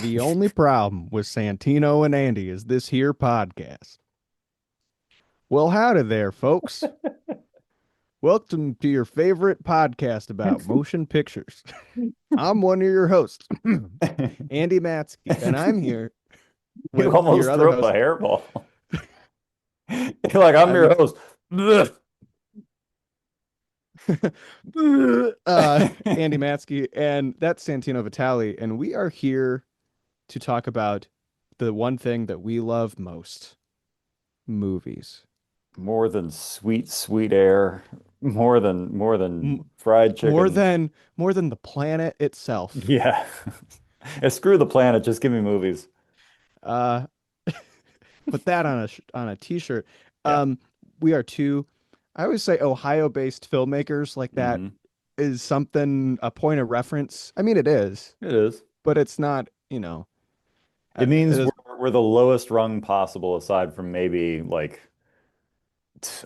The only problem with Santino and Andy is this here podcast. Well, howdy there, folks. Welcome to your favorite podcast about motion pictures. I'm one of your hosts, Andy Matzke, and I'm here You with your almost other threw up a host, hairball. You're like, I'm I'm your host. Blech. Andy Matzke, and that's Santino Vitale, and we are here to talk about the one thing that we love most, movies. More than sweet, sweet air. More than M- fried more chicken. than more than the planet itself. Yeah. Yeah, screw the planet. Just give me movies. Uh, put that on a t-shirt. Yeah. Um, we are two, I always say Ohio-based filmmakers, like that Hmm. is something, a point of reference. I mean, it is, It is. but it's not, It it means is, we're the lowest rung possible aside from maybe like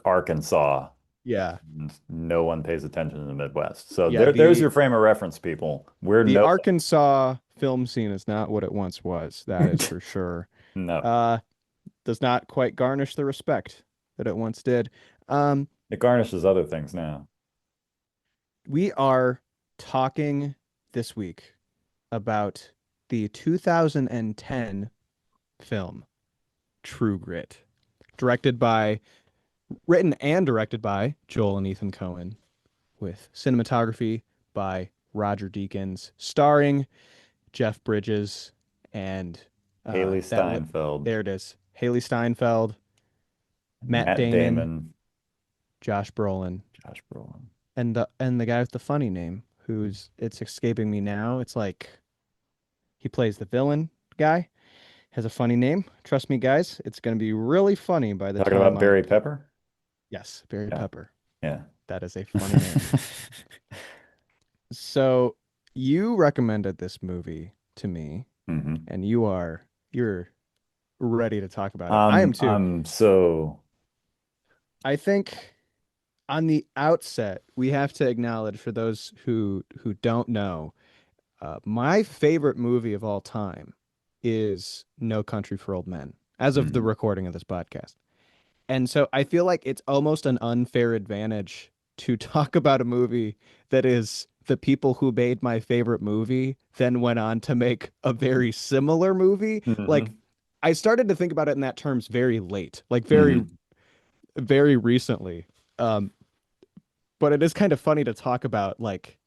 Arkansas. yeah, And no one pays attention in the Midwest. So yeah. there's The your frame of reference, people. We're the no Arkansas film scene is not what it once was. That is for sure. no. Uh, does not quite garnish the respect that it once did. Um, It garnishes other things now. we are talking this week about the 2010 film True Grit, directed by, written and directed by Joel and Ethan Coen, with cinematography by Roger Deakins, starring Jeff Bridges and Haley that Steinfeld, there it is, Haley Steinfeld, Matt Matt Damon, Damon, Josh Brolin, Josh Brolin. and the guy with the funny name, who's it's escaping me now. It's like he plays the villain guy, has a funny name. Trust me, guys, it's going to be really funny by the Talking time about I Barry get. Pepper? Yes, Barry Yeah, Pepper. yeah. That is a funny name. So you recommended this movie to me, Hmm. and you're ready to talk about it. I am Um, too. I'm so I think on the outset, we have to acknowledge for those who don't know, my favorite movie of all time is No Country for Old Men, as of the mhm. recording of this podcast. And so I feel like it's almost an unfair advantage to talk about a movie that is the people who made my favorite movie then went on to make a very similar movie. Like Hmm. I started to think about it in that terms very late, like very, Hmm. very recently. Um, but it is kind of funny to talk about like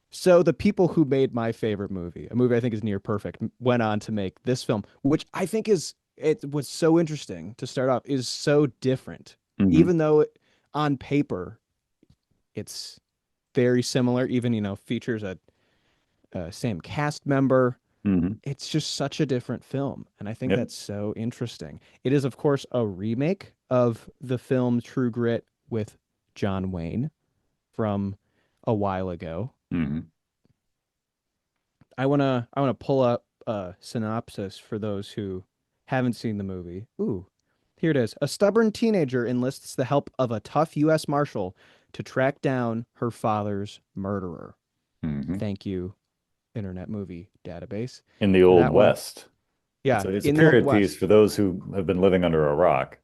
so the people who made my favorite movie, a movie I think is near perfect, went on to make this film, which I think is it was so interesting to start off, is so different. Hmm. Even though on paper it's very similar, even features a same cast member. Hmm. It's just such a different film, and I think Yep. that's so interesting. It is, of course, a remake of the film True Grit with John Wayne from a while ago. Hmm. I wanna pull up a synopsis for those who haven't seen the movie. Ooh, here it is. A stubborn teenager enlists the help of a tough U.S. Marshal to track down her father's murderer. Hmm. Thank you, Internet Movie Database, In the for Old that one. West. It's Yeah, a in the Old period piece West. for those who have been living under a rock.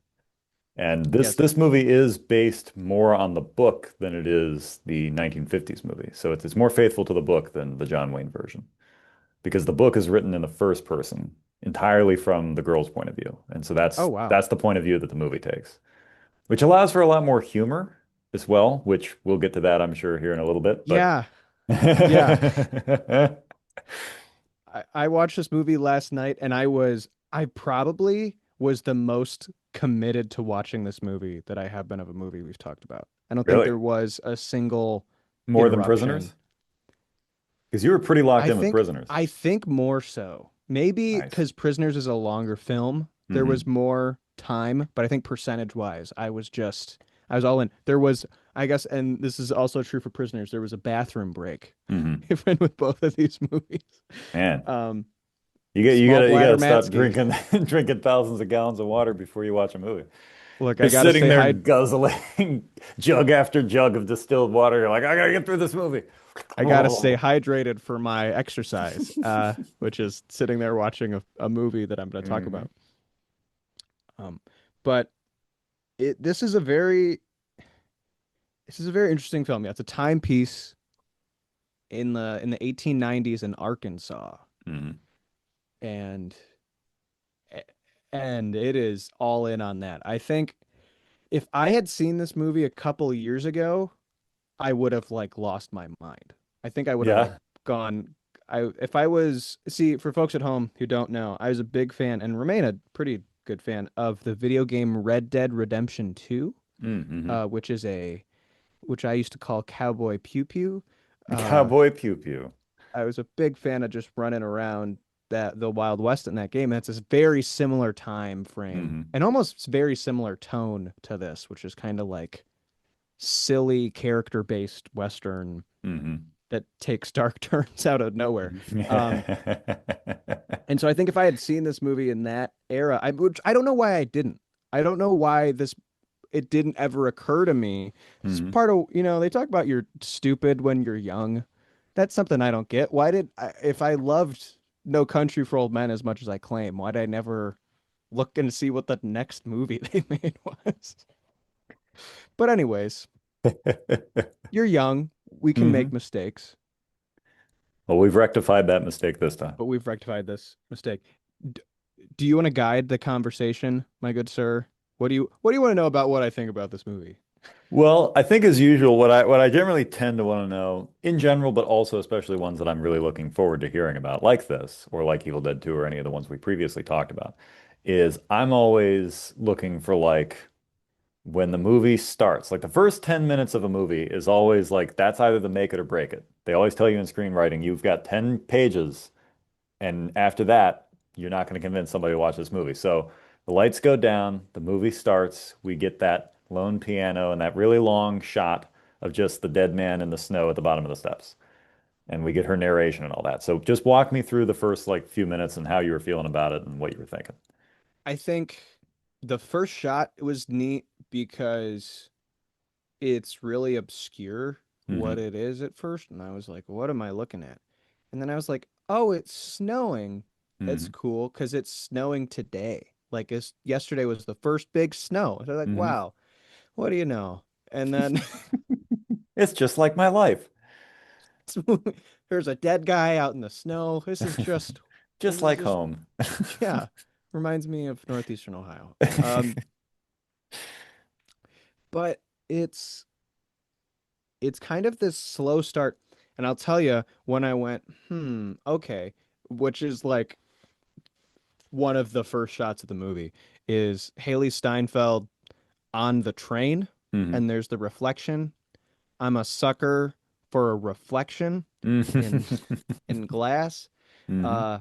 And this Yes. this movie is based more on the book than it is the 1950s movie. So it's more faithful to the book than the John Wayne version, because the book is written in the first person, entirely from the girl's point of view. And so Oh that's wow. that's the point of view that the movie takes, which allows for a lot more humor as well, which we'll get to that, I'm sure, here in a little bit. But Yeah. Yeah. I watched this movie last night and I probably was the most committed to watching this movie that I have been of a movie we've talked about. I don't think Really? there was a single More than interruption. Prisoners? Because you were pretty locked I in with think Prisoners. I think more so. Maybe Nice. because Prisoners is a longer film, there was Hmm. more time, but I think percentage wise, I was all in. There was, I guess, and this is also true for Prisoners, there was a bathroom break Hmm. even with both of these movies. Man. Um, You Small gotta bladder stop Matsky. drinking drinking thousands of gallons of water before you watch a movie. Look, I You're gotta sitting say there hi. guzzling jug after jug of distilled water. You're like, I gotta get through this movie. I gotta stay hydrated for my exercise, which is sitting there watching a movie that I'm gonna talk Hmm. about. Um, but it this is a very interesting film. Yeah, it's a timepiece in the 1890s in Arkansas, Hmm. and and it is all in on that. I think if I had seen this movie a couple years ago, I would have like lost my mind. I think I would have like Yeah. gone. I if I was see for folks at home who don't know, I was a big fan and remain a pretty good fan of the video game Red Dead Redemption 2, Hmm. which is a which I used to call Cowboy Pew Pew. Uh, Cowboy Pew Pew. I was a big fan of just running around the Wild West in that game. And it's a very similar time frame Hmm. and almost very similar tone to this, which is kind of like silly character based Western Hmm. that takes dark turns out of nowhere. Um, and so I think if I had seen this movie in that era, which I don't know why I didn't. I don't know why this it didn't ever occur to me. It's Hmm. part of, they talk about you're stupid when you're young. That's something I don't get. If I loved No Country for Old Men as much as I claim, why did I never look and see what the next movie they made was? But anyways, you're young. We can make Hmm. mistakes, Well, we've rectified that mistake this time. but we've rectified this mistake. D do you want to guide the conversation, my good sir? What do you want to know about what I think about this movie? Well, I think as usual, what I generally tend to want to know in general, but also especially ones that I'm really looking forward to hearing about, like this, or like Evil Dead 2, or any of the ones we previously talked about, is I'm always looking for like when the movie starts, like the first 10 minutes of a movie is always like that's either the make it or break it. They always tell you in screenwriting, you've got 10 pages, and after that, you're not going to convince somebody to watch this movie. So the lights go down, the movie starts, we get that lone piano and that really long shot of just the dead man in the snow at the bottom of the steps. And we get her narration and all that. So just walk me through the first like few minutes and how you were feeling about it and what you were thinking. I think the first shot was neat because it's really obscure what Hmm. it is at first, and I was like, what am I looking at? And then I was like, oh, it's snowing. It's Hmm. cool because it's snowing today. Like yesterday was the first big snow. So I was like, Hmm. wow, what do you know? And then It's just like my life. there's a dead guy out in the snow. This Just is like just, home. yeah, reminds me of northeastern Ohio. But it's it's kind of this slow start. And I'll tell you when I went, okay, which is like one of the first shots of the movie is Haley Steinfeld on the train, Hmm. and there's the reflection. I'm a sucker for a reflection in in glass. Hmm. Uh,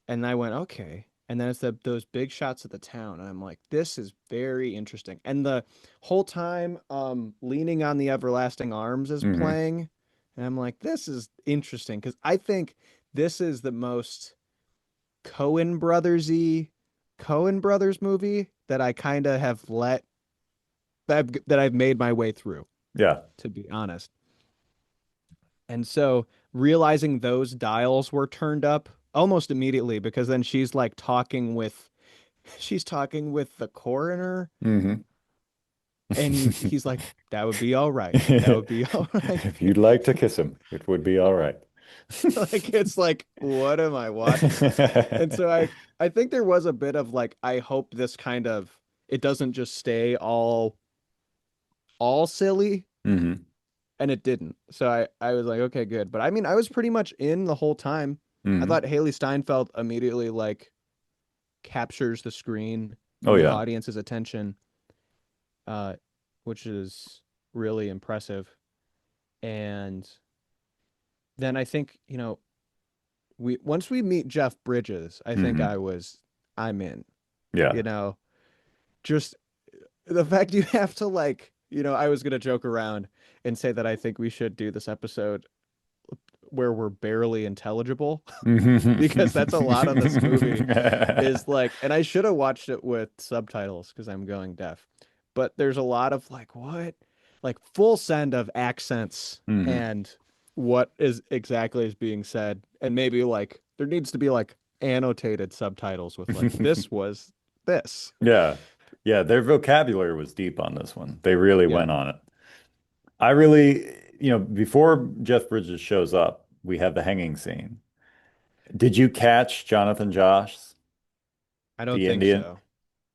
and I went, okay. And then it's those big shots of the town, and I'm like, this is very interesting. And the whole time, Leaning on the Everlasting Arms is Hmm. playing, and I'm like, this is interesting because I think this is the most Coen Brothersy Coen Brothers movie that I kind of have that I've made my way through, Yeah. to be honest. And so realizing those dials were turned up almost immediately because then she's talking with the coroner Hmm. and he's like, that would be all right. That would be all right. If you'd like to kiss him, it would be all right. Like it's like, what am I watching? And so I think there was a bit of like, I hope this kind of it doesn't just stay all silly, Hmm. and it didn't. So I was like, okay, good. But I mean, I was pretty much in the whole time. I Hmm. thought Haley Steinfeld immediately like captures the screen Oh and the yeah. audience's attention, uh, which is really impressive. And then I think, we once we meet Jeff Bridges, I think Hmm. I'm in, Yeah. you know, just the fact you have to like, I was gonna joke around and say that I think we should do this episode where we're barely intelligible because that's a lot of this movie is like, and I should have watched it with subtitles because I'm going deaf. but there's a lot of like what? Like full send of accents Hmm. and what is exactly is being said. And maybe like there needs to be like annotated subtitles with like this was this. Yeah. Yeah, their vocabulary was deep on this one. They really Yeah. went on it. I really, before Jeff Bridges shows up, we have the hanging scene. Did you catch Jonathan Joss, I don't the think Indian so.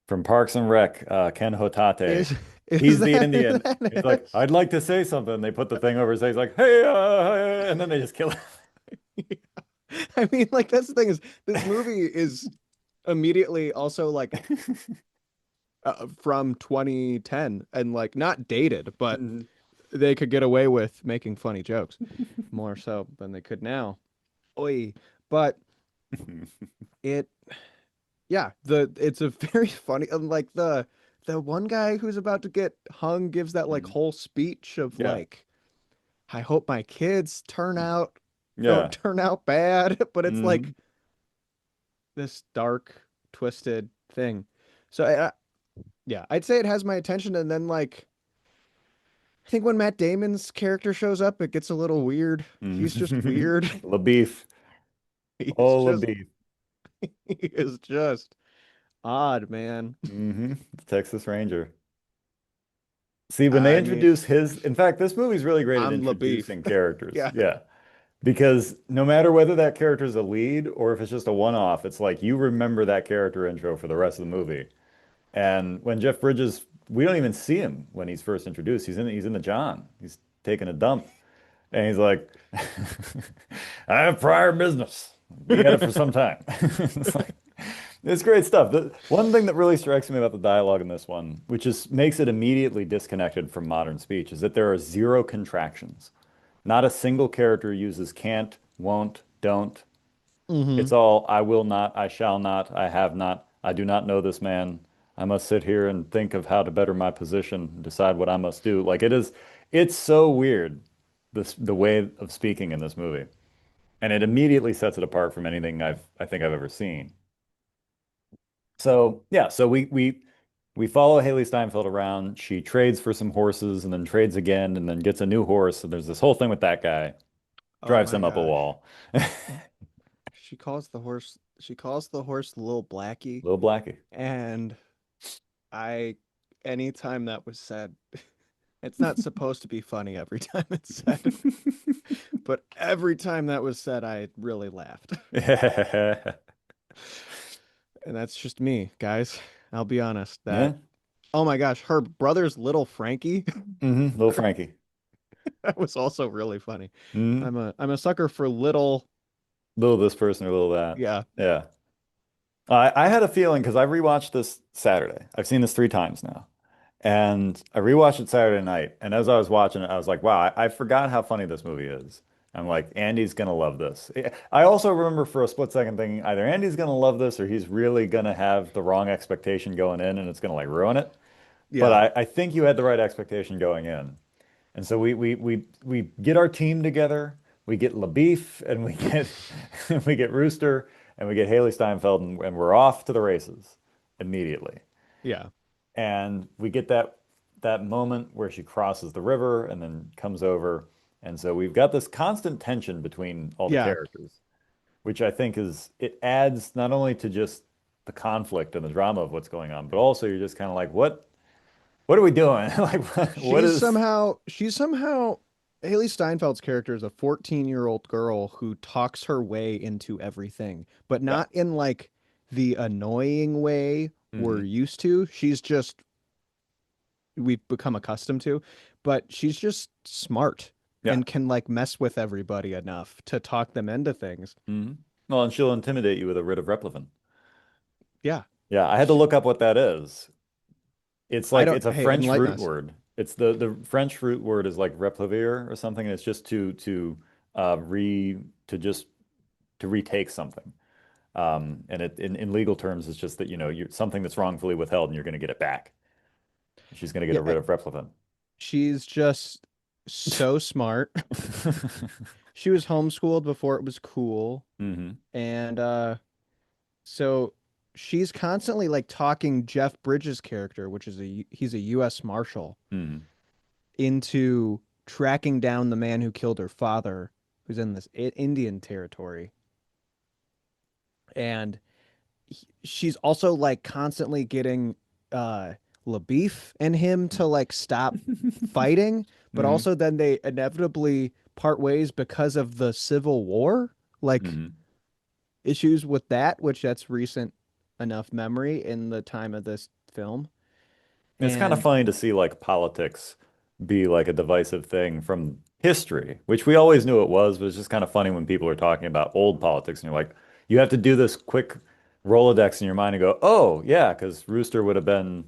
from Parks and Rec, Ken Hotate? Is is He's the that who Indian. He's that like, is? I'd like to say something. They put the thing over his face, like, hey, and then they just kill him. I mean, like that's the thing is this movie is immediately also like from 2010 and like not dated, but Mhm. they could get away with making funny jokes more so than they could now. Oi. But it yeah, the it's a very funny and like the one guy who's about to get hung gives that like whole speech of Yeah. like I hope my kids don't Yeah. turn out bad, but it's Hmm. like this dark twisted thing. So yeah, I'd say it has my attention and then like I think when Matt Damon's character shows up, it gets a little weird. He's just weird. LaBeef. He's Oh, just LaBeef. he is just odd, man. The Texas Ranger. See, when they I mean, introduce in fact, this movie's really great at I'm LaBeef. introducing characters. Yeah. Yeah. Because no matter whether that character is a lead or if it's just a one-off, it's like you remember that character intro for the rest of the movie. And when Jeff Bridges, we don't even see him when he's first introduced. He's in the John. He's taking a dump. And he's like, I have prior business. Be at it for some time. It's like, it's great stuff. The one thing that really strikes me about the dialogue in this one, which is makes it immediately disconnected from modern speech, is that there are zero contractions. Not a single character uses can't, won't, don't. Hmm. It's all I will not, I shall not, I have not, I do not know this man. I must sit here and think of how to better my position, decide what I must do. Like it's so weird, the way of speaking in this movie. And it immediately sets it apart from anything I think I've ever seen. So yeah, so we follow Haley Steinfeld around. She trades for some horses and then trades again and then gets a new horse. And there's this whole thing with that guy, Oh drives my him up a gosh. wall. She calls the horse Little Blackie. Little Blackie. And I anytime that was said, it's not supposed to be funny every time it's said, but every time that was said, I really laughed. Yeah. And that's just me, guys. I'll be honest. Yeah. Oh my gosh, her brother's little Frankie. Little Frankie. That was also really funny. hmm I'm a sucker for little. Little this person or little that. Yeah. Yeah. I had a feeling because I rewatched this Saturday. I've seen this 3 times now. And I rewatched it Saturday night. And as I was watching it, I was like, wow, I forgot how funny this movie is. I'm like, Andy's gonna love this. I also remember for a split second thinking either Andy's gonna love this or he's really gonna have the wrong expectation going in and it's gonna like ruin it. But Yeah. I think you had the right expectation going in. And so we get our team together. We get LaBeef and we get we get Rooster and we get Haley Steinfeld and we're off to the races immediately. Yeah. And we get that moment where she crosses the river and then comes over. And so we've got this constant tension between all the Yeah. characters, which I think it adds not only to just the conflict and the drama of what's going on, but also you're just kind of like, what are we doing? Like what is She's somehow Haley Steinfeld's character is a 14-year-old girl who talks her way into everything, but yeah. not in like the annoying way we're hmm used to. She's just we've become accustomed to, but she's just smart Yeah. and can like mess with everybody enough to talk them into things. hmm Well, and she'll intimidate you with a writ of replevin. Yeah. Yeah, I had to Sh- look up what that is. It's I like don't, it's a hey, French enlighten root us. word. It's the French root word is like replevier or something, and it's just to re to just to retake something. And in legal terms, it's just that you're something that's wrongfully withheld and you're going to get it back. She's going to get Yeah, a writ of replevin. she's just so smart. She was homeschooled before it was cool. hmm And so she's constantly like talking Jeff Bridges' character, which is he's a U.S. Marshal, Hmm. into tracking down the man who killed her father, who's in this Indian territory. And she's also like constantly getting uh LaBeef and him to like stop fighting, but Hmm. also then they inevitably part ways because of the Civil War, like Hmm. issues with that, which that's recent enough memory in the time of this film. It's kind of And funny to see like politics be like a divisive thing from history, which we always knew it was, but it's just kind of funny when people are talking about old politics and you're like, you have to do this quick Rolodex in your mind and go, oh, yeah, because Rooster would have been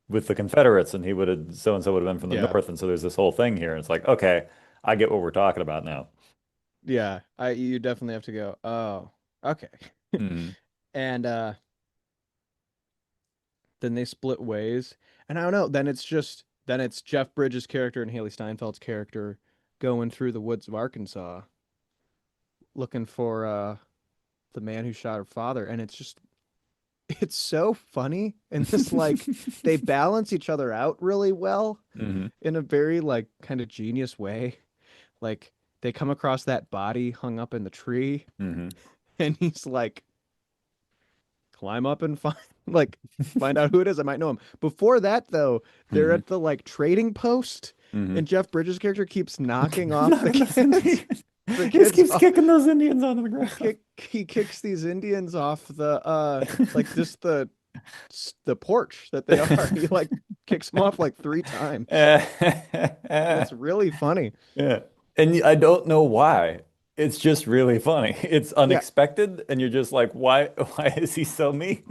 with the Confederates and he would have, so and so would have been from the yeah, North. And so there's this whole thing here. It's like, okay, I get what we're talking about now. yeah, I you definitely have to go, oh, okay. Hmm. And then they split ways. And I don't know, then it's Jeff Bridges' character and Haley Steinfeld's character going through the woods of Arkansas looking for the man who shot her father. And it's just it's so funny. And this like they balance each other out really well Hmm. in a very like kind of genius way. Like they come across that body hung up in the tree Hmm. and he's like, climb up and find like find out who it is. I might know him. Before that though, they're Hmm. at the like trading post and Hmm. Jeff Bridges' character keeps knocking off the Knocking those kids. Indians. The He just kids keeps off. kicking those Indians on the ground. He kicks these Indians off the like just the porch that they are. He like kicks them off like three times. And it's really funny. Yeah. And I don't know why. It's just really funny. It's Yeah. unexpected, and you're just like, why is he so mean?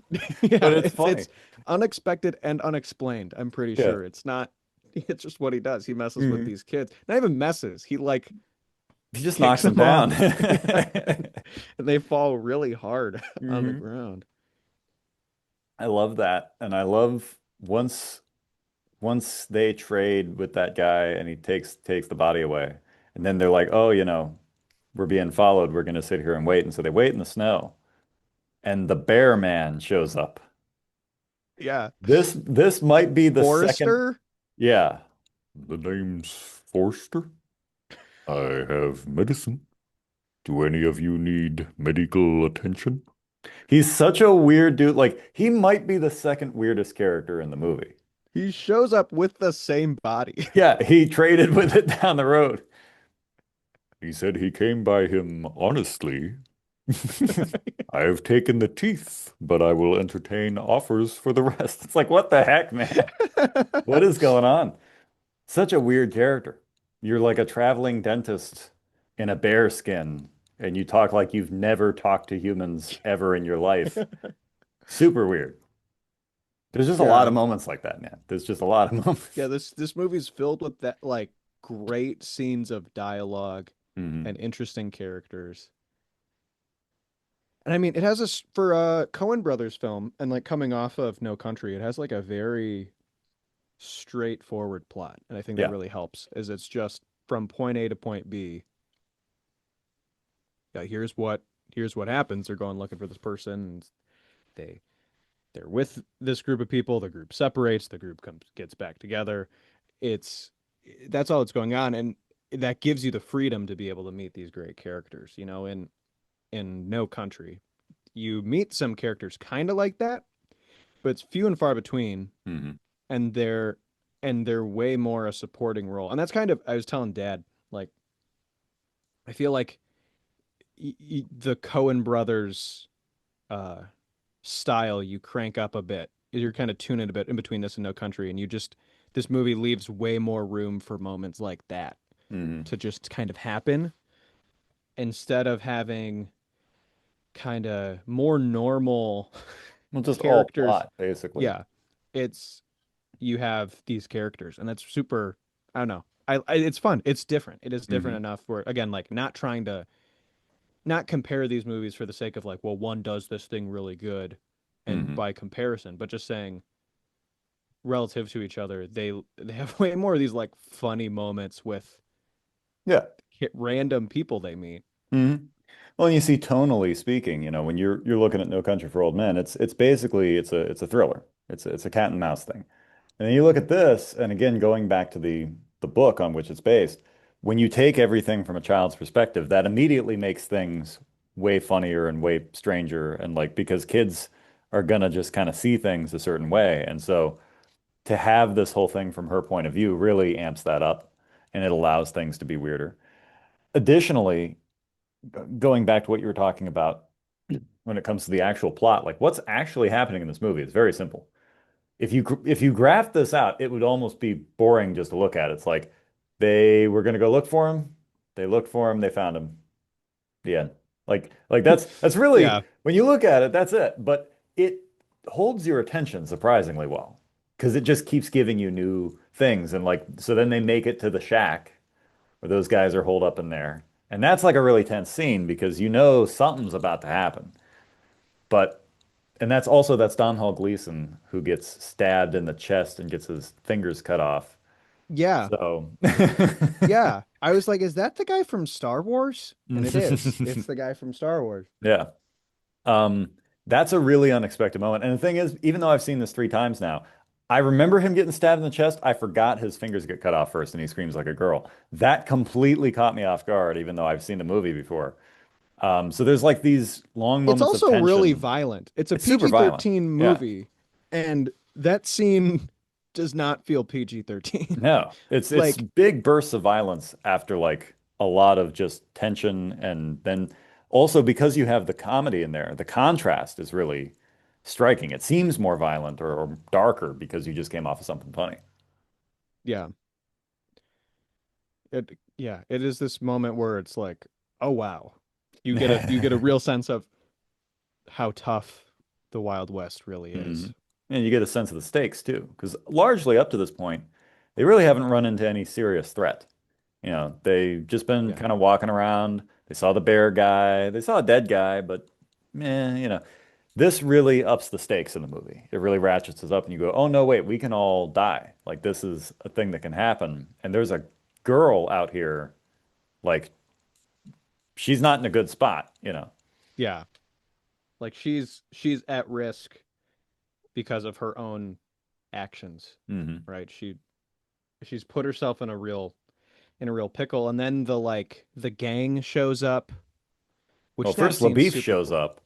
But Yeah, it's funny. it's unexpected and unexplained. I'm pretty Yeah. sure it's not. It's just what he does. He messes with Mhm. these kids. Not even messes. He like He just kicks knocks him them off. down. Yeah. And they fall really hard on the Hmm. ground. I love that. And I love once they trade with that guy and he takes the body away. And then they're like, oh, we're being followed. We're gonna sit here and wait. And so they wait in the snow. And the bear man shows up. Yeah. This might be the second. Forrester? Yeah. The name's Forster. I have medicine. Do any of you need medical attention? He's such a weird dude. Like, he might be the second weirdest character in the movie. He shows up with the same body. Yeah, he traded with it down the road. He said he came by him honestly. I have taken the teeth, but I will entertain offers for the rest. It's like, what the heck, man? What is going on? Such a weird character. You're like a traveling dentist in a bear skin, and you talk like you've never talked to humans ever in your life. Super weird. There's just a lot Yeah. of moments like that, man. There's just a lot of Yeah, moments. this movie's filled with that like great scenes of dialogue Hmm. and interesting characters. And I mean, it has for a Coen Brothers film and like coming off of No Country, it has like a very straightforward plot. And I think that Yeah. really helps is it's just from point A to point B. Yeah, here's what happens. They're going looking for this person and they they're with this group of people, the group separates, the group comes gets back together. It's that's all that's going on and that gives you the freedom to be able to meet these great characters, you know, in No Country. You meet some characters kind of like that, but it's few and far between, Hmm. and they're way more a supporting role. And that's kind of I was telling Dad, like I feel like the Coen brothers uh style you crank up a bit. You're kind of tuning a bit in between this and No Country, and you just this movie leaves way more room for moments like that Hmm. to just kind of happen instead of having kind of more normal Well, just all characters. plot, basically. Yeah, it's you have these characters, and that's super. I don't know. It's fun. It's different. It is different Hmm. enough where again, like not trying to not compare these movies for the sake of like, well, one does this thing really good, and Hmm. by comparison, but just saying relative to each other, they have way more of these like funny moments with Yeah. random people they meet. Hmm. Well, and you see tonally speaking, when you're looking at No Country for Old Men, it's basically it's a thriller. It's a cat and mouse thing. And then you look at this, and again, going back to the book on which it's based, when you take everything from a child's perspective, that immediately makes things way funnier and way stranger, and like because kids are gonna just kind of see things a certain way. And so to have this whole thing from her point of view really amps that up and it allows things to be weirder. Additionally, going back to what you were talking about when it comes to the actual plot, like what's actually happening in this movie is very simple. If you graph this out, it would almost be boring just to look at. It's like they were going to go look for him, they looked for him, they found him. The end. Like that's really Yeah. when you look at it, that's it. But it holds your attention surprisingly well because it just keeps giving you new things. And like so then they make it to the shack where those guys are holed up in there. And that's like a really tense scene because you know something's about to happen. But and that's Domhnall Gleeson who gets stabbed in the chest and gets his fingers cut off. Yeah. So Yeah. I was like, is that the guy from Star Wars? And it is. It's the guy from Star Wars. yeah. Um, that's a really unexpected moment. And the thing is, even though I've seen this 3 times now, I remember him getting stabbed in the chest. I forgot his fingers get cut off first and he screams like a girl. That completely caught me off guard, even though I've seen the movie before. So there's like these long It's moments of also really tension. violent. It's a It's super violent. PG-13 Yeah. movie, and that scene does not feel PG-13. No, it's Like, big bursts of violence after like a lot of just tension, and then also because you have the comedy in there, the contrast is really striking. It seems more violent or darker because you just came off of something funny. yeah. It is this moment where it's like, oh wow. You get a real sense of how tough the Wild West really hmm is. And you get a sense of the stakes too, because largely up to this point, they really haven't run into any serious threat. They've just been Yeah. kind of walking around. They saw the bear guy, they saw a dead guy, but this really ups the stakes in the movie. It really ratchets us up, and you go, oh no, wait, we can all die. Like this is a thing that can happen. And there's a girl out here, like she's not in a good spot. Yeah. Like she's at risk because of her own actions, hmm right? She's put herself in a real pickle, and then the gang shows up, Well, which that first scene's LaBeef super shows cool. up.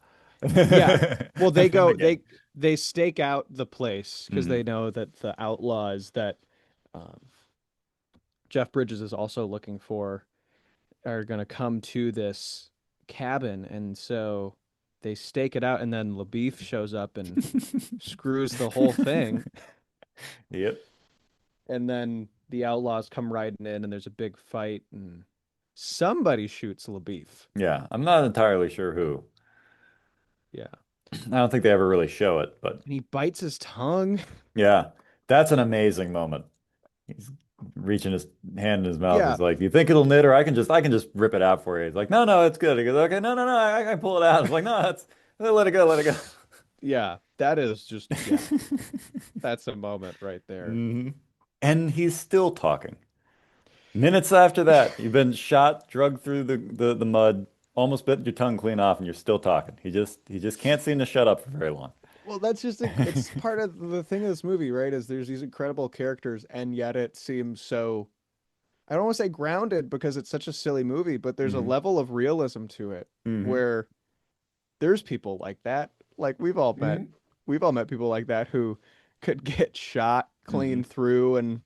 Yeah. Well, And then the gang. they stake out the place because hmm they know that the outlaws that um, Jeff Bridges is also looking for are going to come to this cabin, and so they stake it out, and then LaBeef shows up and screws the whole thing, Yep. and then the outlaws come riding in, and there's a big fight, and somebody shoots LaBeef. Yeah, I'm not entirely sure who. Yeah. I don't think they ever really show it, but And he bites his tongue. yeah, that's an amazing moment. He's reaching his hand in his mouth. Yeah. He's like, "You think it'll knit, or I can just rip it out for you." He's like, "No, no, it's good." He goes, "Okay, no, no, no, I can pull it out." It's like, "No, it's let it go, let it go." Yeah. That is just, yeah, that's a moment right there. hmm And he's still talking. Minutes after that, you've been shot, drugged through the mud, almost bit your tongue clean off, and you're still talking. He just can't seem to shut up for very long. Well, that's just it's part of the thing of this movie, right? Is there's these incredible characters, and yet it seems so, I don't want to say grounded because it's such a silly movie, but there's a hmm level of realism to it hmm where there's people like that. Like hmm we've all met people like that who could get shot clean hmm through and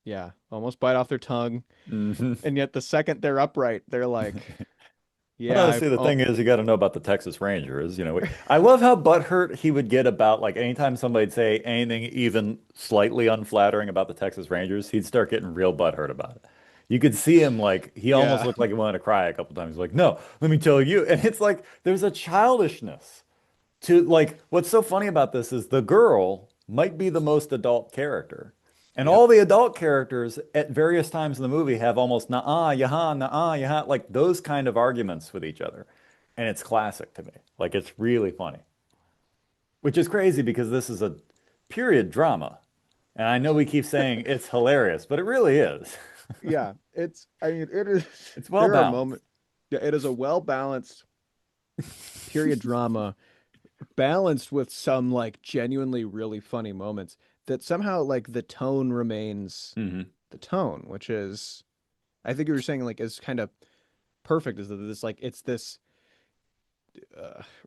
yeah, almost bite off their tongue. hmm And yet the second they're upright, they're like, yeah, Well, I've see, the oh thing is, you got to know about the Texas Rangers. I love how butthurt he would get about like anytime somebody'd say anything even slightly unflattering about the Texas Rangers, he'd start getting real butthurt about it. You could see him like he almost yeah. looked like he wanted to cry a couple times. He's like, no, let me tell you. And it's like there's a childishness to like what's so funny about this is the girl might be the most adult character. And Yep. all the adult characters at various times in the movie have almost nah, yaha, like those kind of arguments with each other. And it's classic to me. Like it's really funny, which is crazy because this is a period drama. And I know we keep saying it's hilarious, but it really is. Yeah. It's I mean it is It's well there are balanced. moments. Yeah, it is a well balanced period drama, balanced with some like genuinely really funny moments that somehow like the tone remains Hmm. the tone, which is I think you were saying like is kind of perfect. Is that this like it's this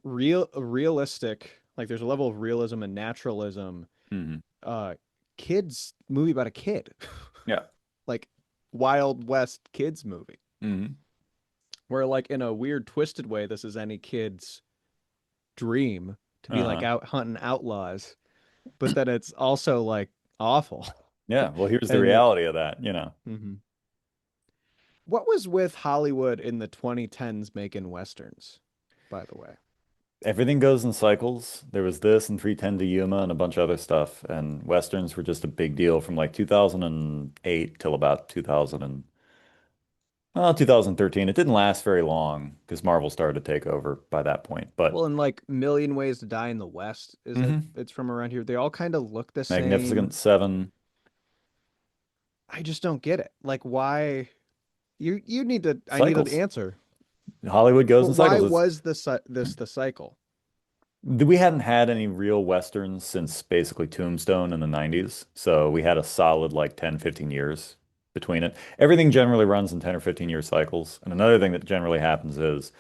realistic like there's a level of realism and naturalism Hmm. uh kids movie about a kid Yeah. like Wild West kids movie Hmm. where like in a weird twisted way this is any kid's dream to be like Uh-huh. out hunting outlaws, but then it's also like awful. Yeah. Well, here's the And it, reality of that, you know. mhm. What was with Hollywood in the 2010s making westerns, by the way? Everything goes in cycles. There was this and 310 to Yuma and a bunch of other stuff. And Westerns were just a big deal from like 2008 till about 2013. It didn't last very long because Marvel started to take over by that point. But Well, in like Million Ways to Die in the West, is it? mhm. It's from around here. They all kind of look the Magnificent same. Seven, I just don't get it. Like, why? You need to. I need an cycles. answer. Hollywood goes But in why cycles. It's was this the cycle? We hadn't had any real Westerns since basically Tombstone in the 90s. So we had a solid like 10, 15 years between it. Everything generally runs in 10 or 15-year cycles. And another thing that generally happens is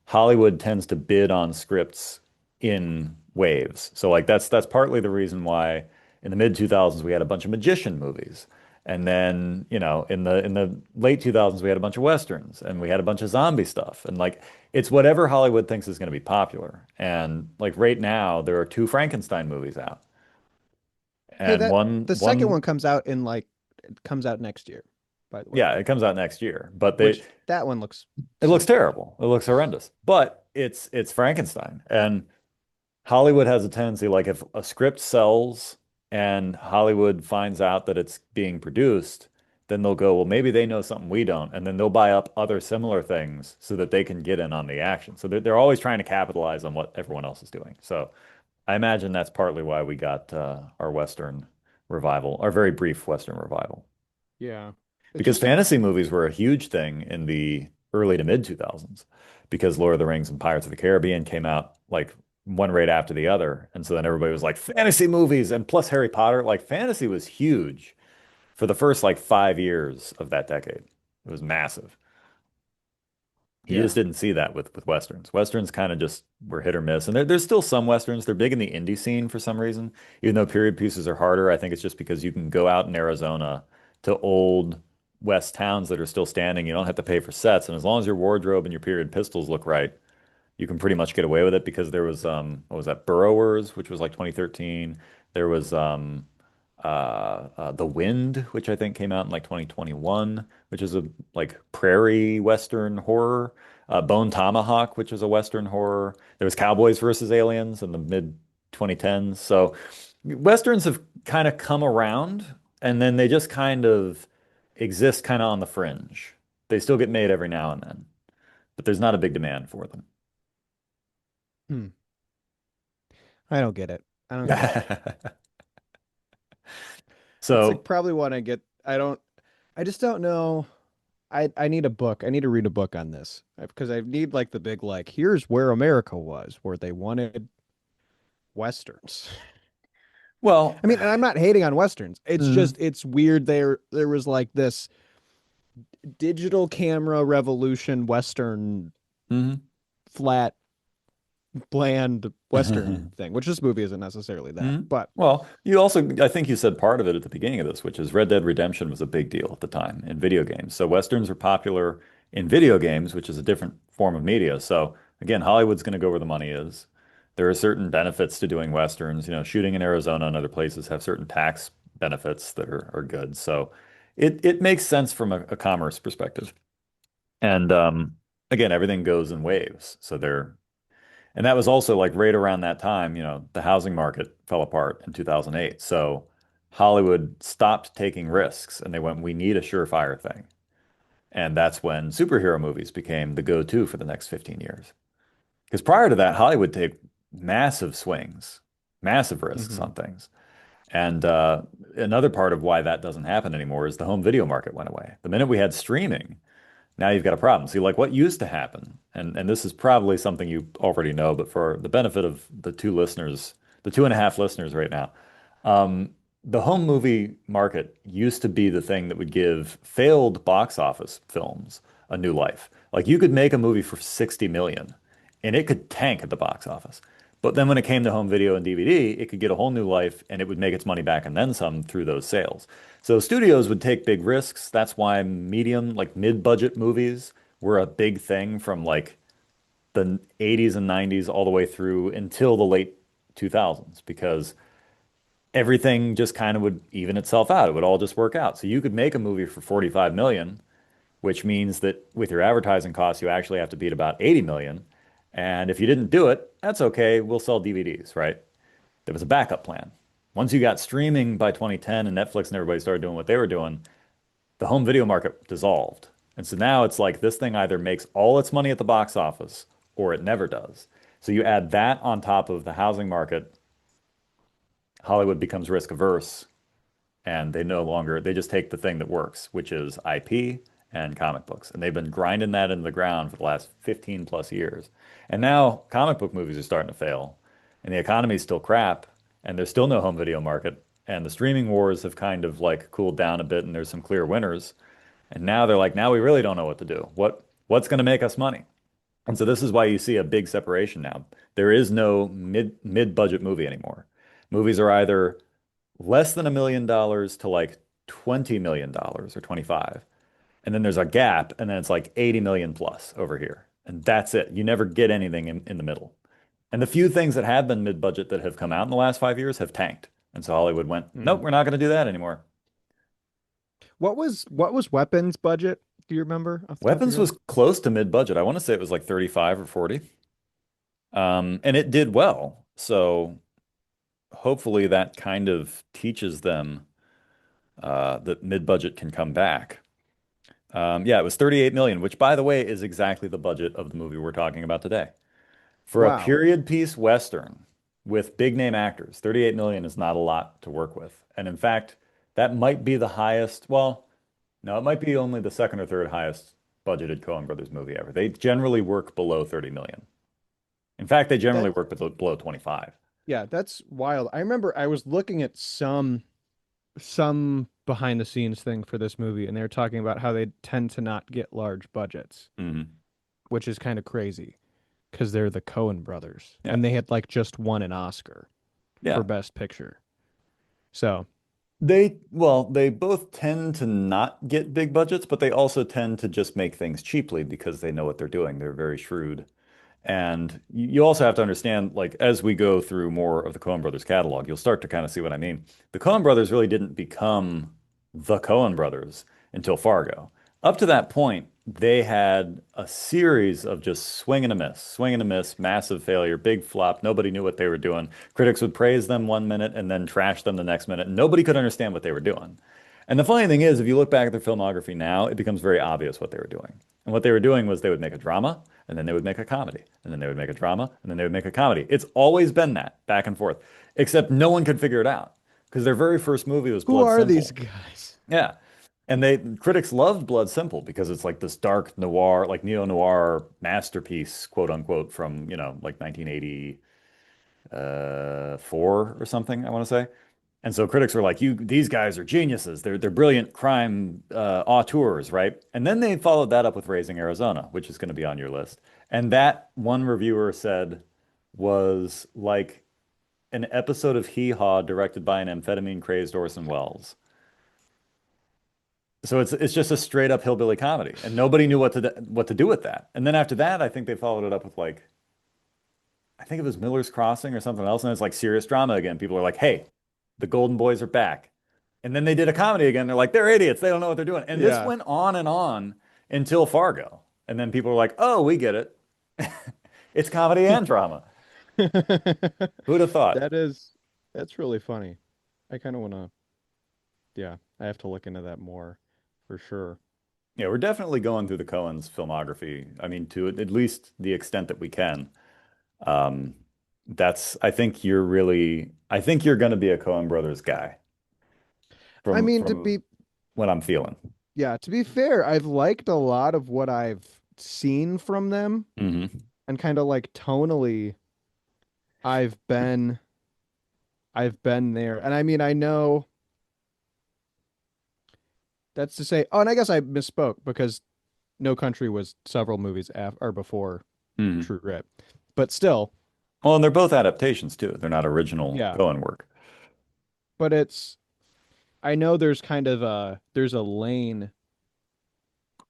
Hollywood tends to bid on scripts in waves. So like that's partly the reason why in the mid 2000s we had a bunch of magician movies. And then, in the late 2000s we had a bunch of westerns and we had a bunch of zombie stuff. And like it's whatever Hollywood thinks is going to be popular. And like right now there are two Frankenstein movies out. Hey, And that one the second one one comes out in like it comes out next year, by the way. yeah, it comes out next year. But they Which that one looks it looks so bad. terrible. It looks horrendous. But it's Frankenstein. And Hollywood has a tendency, like if a script sells and Hollywood finds out that it's being produced, then they'll go, well, maybe they know something we don't, and then they'll buy up other similar things so that they can get in on the action. So they're always trying to capitalize on what everyone else is doing. So I imagine that's partly why we got our Western revival, our very brief Western revival. Yeah. It Because just fantasy movies were a huge thing in the early to mid 2000s because Lord of the Rings and Pirates of the Caribbean came out like one right after the other. And so then everybody was like, fantasy movies and plus Harry Potter. Like fantasy was huge for the first like 5 years of that decade. It was massive. You just yeah. didn't see that with Westerns. Westerns kind of just were hit or miss. And there's still some Westerns. They're big in the indie scene for some reason. Even though period pieces are harder, I think it's just because you can go out in Arizona to old West towns that are still standing. You don't have to pay for sets. And as long as your wardrobe and your period pistols look right, you can pretty much get away with it because there was what was that, Burrowers, which was like 2013. There was The Wind, which I think came out in like 2021, which is a like prairie Western horror. Bone Tomahawk, which is a Western horror. There was Cowboys versus Aliens in the mid 2010s. So Westerns have kind of come around and then they just kind of exist kind of on the fringe. They still get made every now and then, but there's not a big demand for them. Hmm. I don't get it. I don't get it. That's like So, probably what I get. I just don't know. I need a book. I need to read a book on this because I need like the big like here's where America was, where they wanted westerns. well, I mean, and I'm not hating on westerns. It's mm, just it's weird there was like this digital camera revolution western mhm. flat bland western thing, which this movie isn't necessarily that. Mhm. But Well, you also, I think you said part of it at the beginning of this, which is Red Dead Redemption was a big deal at the time in video games. So Westerns are popular in video games, which is a different form of media. So again, Hollywood's going to go where the money is. There are certain benefits to doing Westerns. Shooting in Arizona and other places have certain tax benefits that are good. So it makes sense from a commerce perspective. And again, everything goes in waves. And that was also like right around that time, the housing market fell apart in 2008. So Hollywood stopped taking risks and they went, we need a surefire thing. And that's when superhero movies became the go-to for the next 15 years. Because prior to that, Hollywood take massive swings, massive risks mhm. on things. And another part of why that doesn't happen anymore is the home video market went away. The minute we had streaming, Now you've got a problem. See, like what used to happen, and this is probably something you already know, but for the benefit of the two listeners, the two and a half listeners right now, um, the home movie market used to be the thing that would give failed box office films a new life. Like you could make a movie for 60 million and it could tank at the box office. But then when it came to home video and DVD, it could get a whole new life and it would make its money back and then some through those sales. So studios would take big risks. That's why medium, like mid-budget movies were a big thing from like the 80s and 90s all the way through until the late 2000s because everything just kind of would even itself out. It would all just work out. So you could make a movie for 45 million, which means that with your advertising costs, you actually have to beat about 80 million. And if you didn't do it, that's okay. We'll sell DVDs, right? There was a backup plan. Once you got streaming by 2010 and Netflix and everybody started doing what they were doing, the home video market dissolved. And so now it's like this thing either makes all its money at the box office or it never does. So you add that on top of the housing market, Hollywood becomes risk averse and they no longer, they just take the thing that works, which is IP and comic books. And they've been grinding that into the ground for the last 15 plus years. And now comic book movies are starting to fail and the economy is still crap and there's still no home video market. And the streaming wars have kind of like cooled down a bit and there's some clear winners. And now they're like, now we really don't know what to do. What's going to make us money? And so this is why you see a big separation now. There is no mid-budget movie anymore. Movies are either less than $1 million to like $20 million or 25. And then there's a gap, and then it's like 80 million plus over here. And that's it. You never get anything in the middle. And the few things that have been mid-budget that have come out in the last 5 years have tanked. And so Hollywood went, Hmm. nope, we're not going to do that anymore. What was Weapons budget? Do you remember off the top of Weapons your head? was close to mid-budget. I want to say it was like 35 or 40. And it did well. So hopefully that kind of teaches them that mid-budget can come back. Yeah, it was 38 million, which by the way is exactly the budget of the movie we're talking about today. For a Wow. period piece Western with big name actors, 38 million is not a lot to work with. And in fact, that might be the highest, well, no, it might be only the second or third highest budgeted Coen Brothers movie ever. They generally work below 30 million. In fact, they generally That work below 25. yeah, that's wild. I remember I was looking at some behind the scenes thing for this movie, and they were talking about how they tend to not get large budgets, Hmm. which is kind of crazy because they're the Coen brothers, Yeah. and they had like just won an Oscar for Yeah. Best Picture. So, They both tend to not get big budgets, but they also tend to just make things cheaply because they know what they're doing. They're very shrewd. And you also have to understand, like, as we go through more of the Coen Brothers catalog, you'll start to kind of see what I mean. The Coen Brothers really didn't become the Coen Brothers until Fargo. Up to that point, they had a series of just swing and a miss, massive failure, big flop. Nobody knew what they were doing. Critics would praise them 1 minute and then trash them the next minute. Nobody could understand what they were doing. And the funny thing is, if you look back at their filmography now, it becomes very obvious what they were doing. And what they were doing was they would make a drama, and then they would make a comedy, and then they would make a drama, and then they would make a comedy. It's always been that back and forth, except no one could figure it out because their very first movie was who Blood are these Simple. guys? Yeah. And they critics loved Blood Simple because it's like this dark noir, like neo-noir masterpiece, quote unquote, from, like 1984 or something, I want to say. And so critics were like, these guys are geniuses. They're brilliant crime auteurs, right? And then they followed that up with Raising Arizona, which is going to be on your list. And that one reviewer said was like an episode of Hee Haw directed by an amphetamine crazed Orson Welles. So it's just a straight up hillbilly comedy, and nobody knew what to do with that. And then after that, I think they followed it up with like I think it was Miller's Crossing or something else, and it's like serious drama again. People are like, "Hey, the Golden Boys are back," and then they did a comedy again. They're like, "They're idiots. They don't know what they're doing." And this Yeah. went on until Fargo, and then people were like, "Oh, we get it. It's comedy and drama." Who'd have thought? That is that's really funny. I kind of want to, yeah, I have to look into that more for sure. Yeah, we're definitely going through the Coens filmography. I mean, to at least the extent that we can. Um, I think you're going to be a Coen Brothers guy I mean, to from be what I'm feeling. Yeah, to be fair, I've liked a lot of what I've seen from them Hmm. and kind of like tonally I've been I've been there. And I mean, I know that's to say, oh, and I guess I misspoke because No Country was several movies af or before Hmm. True Grit. But still, Well, and they're both adaptations too. They're not original yeah. Coen work. But it's I know there's kind of there's a lane.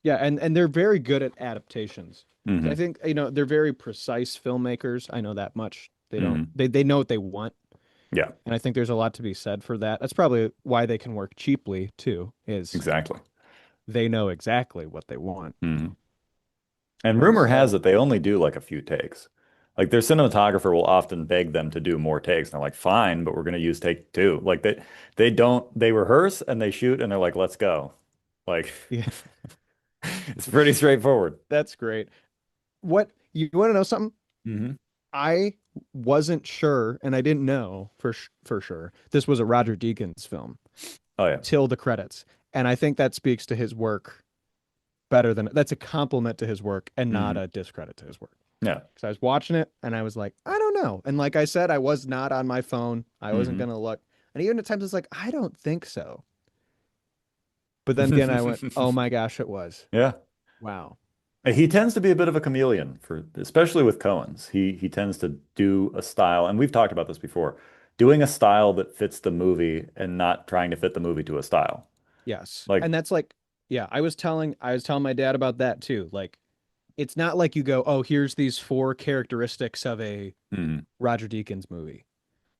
Yeah, and they're very good at adaptations. I Hmm. think, they're very precise filmmakers. I know that much. They don't Hmm. they know what they want. Yeah, And I think there's a lot to be said for that. That's probably why they can work cheaply too, is exactly. they know exactly what they want. Hmm. And And rumor has so, it they only do like a few takes. Like their cinematographer will often beg them to do more takes. And they're like, fine, but we're going to use take two. Like they rehearse and they shoot and they're like, let's go. Like yeah, it's pretty straightforward. that's great. What you want to know something? Hmm. I wasn't sure, and I didn't know for sure this was a Roger Deakins film Oh yeah. till the credits. And I think that speaks to his work better than that's a compliment to his work and not Hmm. a discredit to his work. Yeah. Because I was watching it and I was like, I don't know. And like I said, I was not on my phone. I wasn't Hmm. gonna look. And even at times it's like, I don't think so. But then again, I went, oh my gosh, it was. Yeah. Wow. He tends to be a bit of a chameleon for especially with Cohen's. He tends to do a style, and we've talked about this before, doing a style that fits the movie and not trying to fit the movie to a style. Yes. Like, And that's like, yeah, I was telling my dad about that too. Like, it's not like you go, oh, here's these four characteristics of a mm, Roger Deakins movie.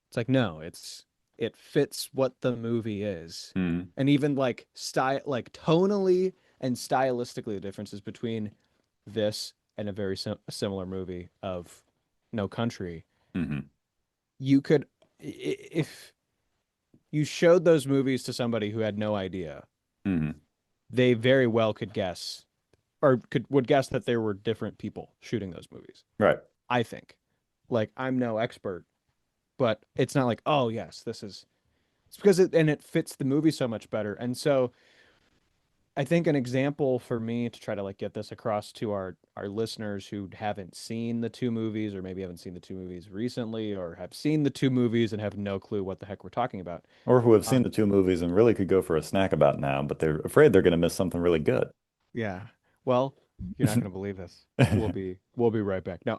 It's like, no, it fits what the movie is. mm, And even like style, like tonally and stylistically, the differences between this and a very similar movie of No Country, mm, you could, if you showed those movies to somebody who had no idea, mm, they very well could guess or could would guess that there were different people shooting those movies. right. I think. Like I'm no expert, but it's not like, oh yes, this is it's because it fits the movie so much better. And so I think an example for me to try to like get this across to our listeners who haven't seen the two movies or maybe haven't seen the two movies recently or have seen the two movies and have no clue what the heck we're talking about. Or who have seen Um, the two movies and really could go for a snack about now, but they're afraid they're going to miss something really good. yeah. Well, you're not going to believe this. We'll be right back. No,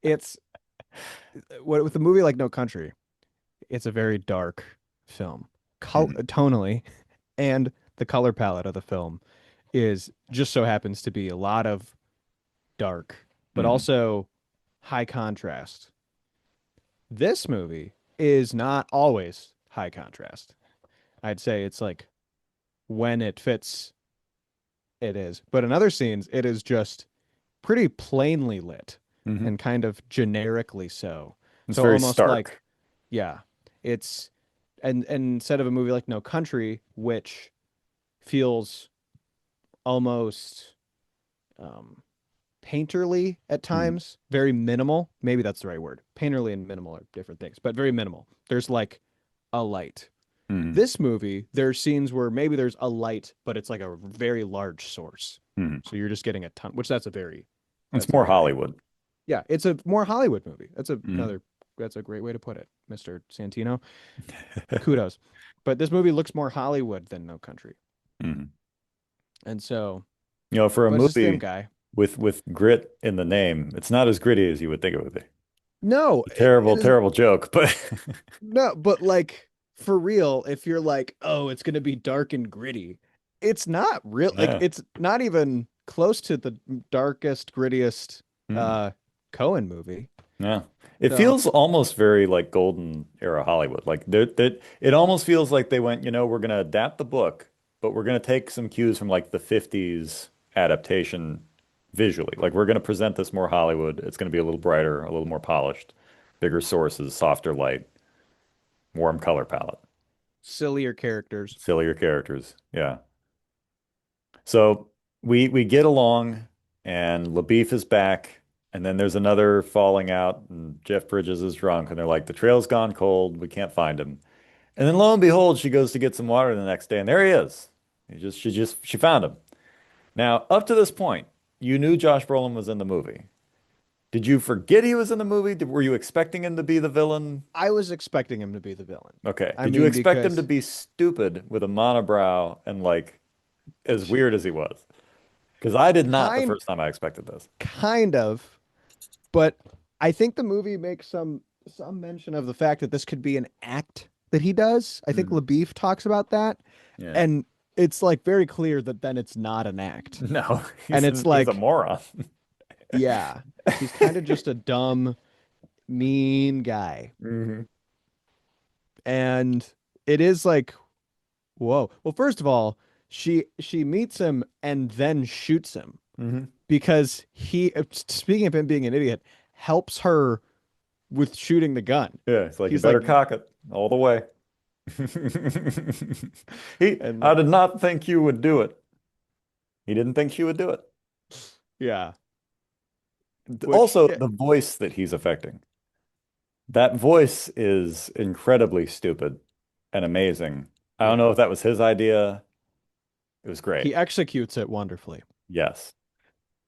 it's with a movie like No Country, it's a very dark film, Mhm, tonally, and the color palette of the film is just so happens to be a lot of dark, but mhm, also high contrast. This movie is not always high contrast. I'd say it's like when it fits, it is. But in other scenes, it is just pretty plainly lit mhm. and kind of generically so. It's So very almost like, stark. yeah, it's and instead of a movie like No Country, which feels almost um painterly at Mhm, times, very minimal. Maybe that's the right word. Painterly and minimal are different things, but very minimal. There's like a light. mhm, This movie, there's scenes where maybe there's a light, but it's like a very large source. mhm. So you're just getting a ton, which It's that's a more very, Hollywood. yeah, it's a more Hollywood movie. Mhm. That's a great way to put it, Mr. Santino. Kudos. But this movie looks more Hollywood than No Country. Mhm. And so, For a but it's the same movie guy. with grit in the name, it's not as gritty as you would think it would be. No, A it terrible, is terrible joke, but no, but like for real, if you're like, oh, it's gonna be dark and gritty, it's not real. Like yeah. it's not even close to the darkest, grittiest Mm. uh Cohen movie. Yeah. It So feels almost very like golden era Hollywood. Like that it almost feels like they went, we're going to adapt the book, but we're going to take some cues from like the 50s adaptation visually. Like we're going to present this more Hollywood. It's going to be a little brighter, a little more polished, bigger sources, softer light, warm color palette, sillier characters. sillier characters. Yeah. So we get along, and LaBeef is back, and then there's another falling out, and Jeff Bridges is drunk, and they're like, the trail's gone cold, we can't find him. And then lo and behold, she goes to get some water the next day, and there he is. She found him. Now, up to this point, you knew Josh Brolin was in the movie. Did you forget he was in the movie? Were you expecting him to be the villain? I was expecting him to be the villain. Okay. I Did you mean, expect him to because be stupid with a monobrow and like as weird as he was? Because I did not the kind first time I expected this. kind of, but I think the movie makes some mention of the fact that this could be an act that he does. I think Mhm. LaBeef talks about that, Yeah. and it's like very clear that then it's not an act. No, And it's he's a like, moron. yeah, he's kind of just a dumb, mean guy. Hmm. And it is like, whoa. Well, first of all, she meets him and then shoots him Hmm. because he, speaking of him being an idiot, helps her with shooting the gun. Yeah, it's like you He's like, better cock it all the way. I and did not think you would do it. He didn't think she would do it. yeah, which Also, the voice that he's affecting. That voice is incredibly stupid and amazing. I don't yeah, know if that was his idea. It was great. he executes it wonderfully Yes.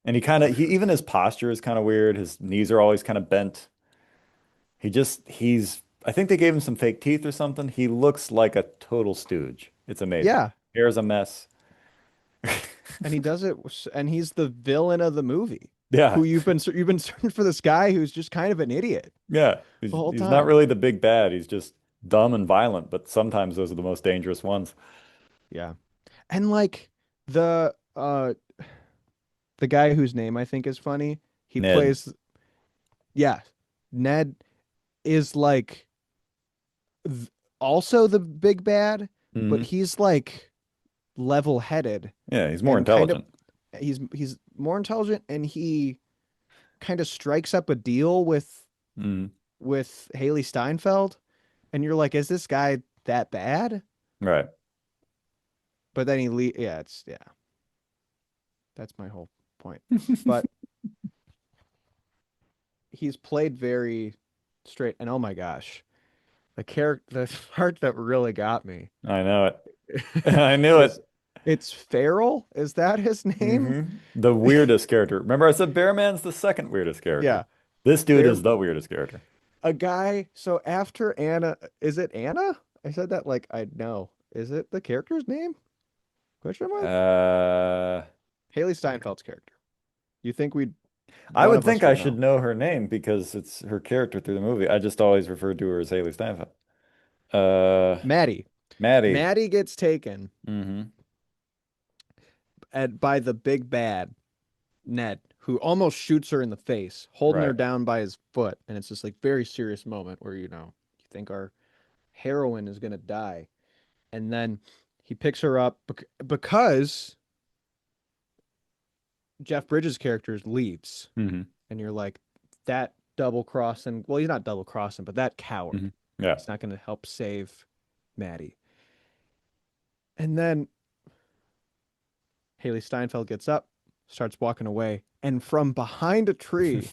And for he sure. even his posture is kind of weird. His knees are always kind of bent. I think they gave him some fake teeth or something. He looks like a total stooge. It's amazing. Yeah, Hair's a mess. and he does it, and he's the villain of the movie. Yeah. Who you've been searching for this guy who's just kind of an idiot Yeah. the whole He's not time. really the big bad. He's just dumb and violent, but sometimes those are the most dangerous ones. Yeah, and like the uh the guy whose name I think is funny, he Ned. plays, yeah, Ned is like th also the big bad, but Hmm. he's like level-headed Yeah, he's more and kind of intelligent. he's more intelligent, and he kind of strikes up a deal Hmm. with Haley Steinfeld, and you're like, is this guy that bad? Right. But then yeah, it's yeah, that's my whole point. But he's played very straight, and oh my gosh, the part that really got me I know it. I knew is it. it's Farrell. Is that his name? The weirdest character. Remember, I said Bearman's the second weirdest character. Yeah, This dude Bear, is the weirdest character. a guy. So after Anna, is it Anna? I said that like I know. Is it the character's name? Question mark? Uh, Haley Steinfeld's character. You think we'd I one would of us think I would should know? know her name because it's her character through the movie. I just always referred to her as Haley Steinfeld. Uh, Maddie. Maddie. Maddie gets taken Hmm. by the big bad Ned, who almost shoots her in the face, holding her Right. down by his foot, and it's this like very serious moment where you think our heroine is gonna die, and then he picks her up because Jeff Bridges' character leaves, Hmm. and you're like, that double crossing. Well, he's not double crossing, but that Hmm. coward. Yeah. He's not gonna help save Maddie. And then Haley Steinfeld gets up, starts walking away, and from behind a tree,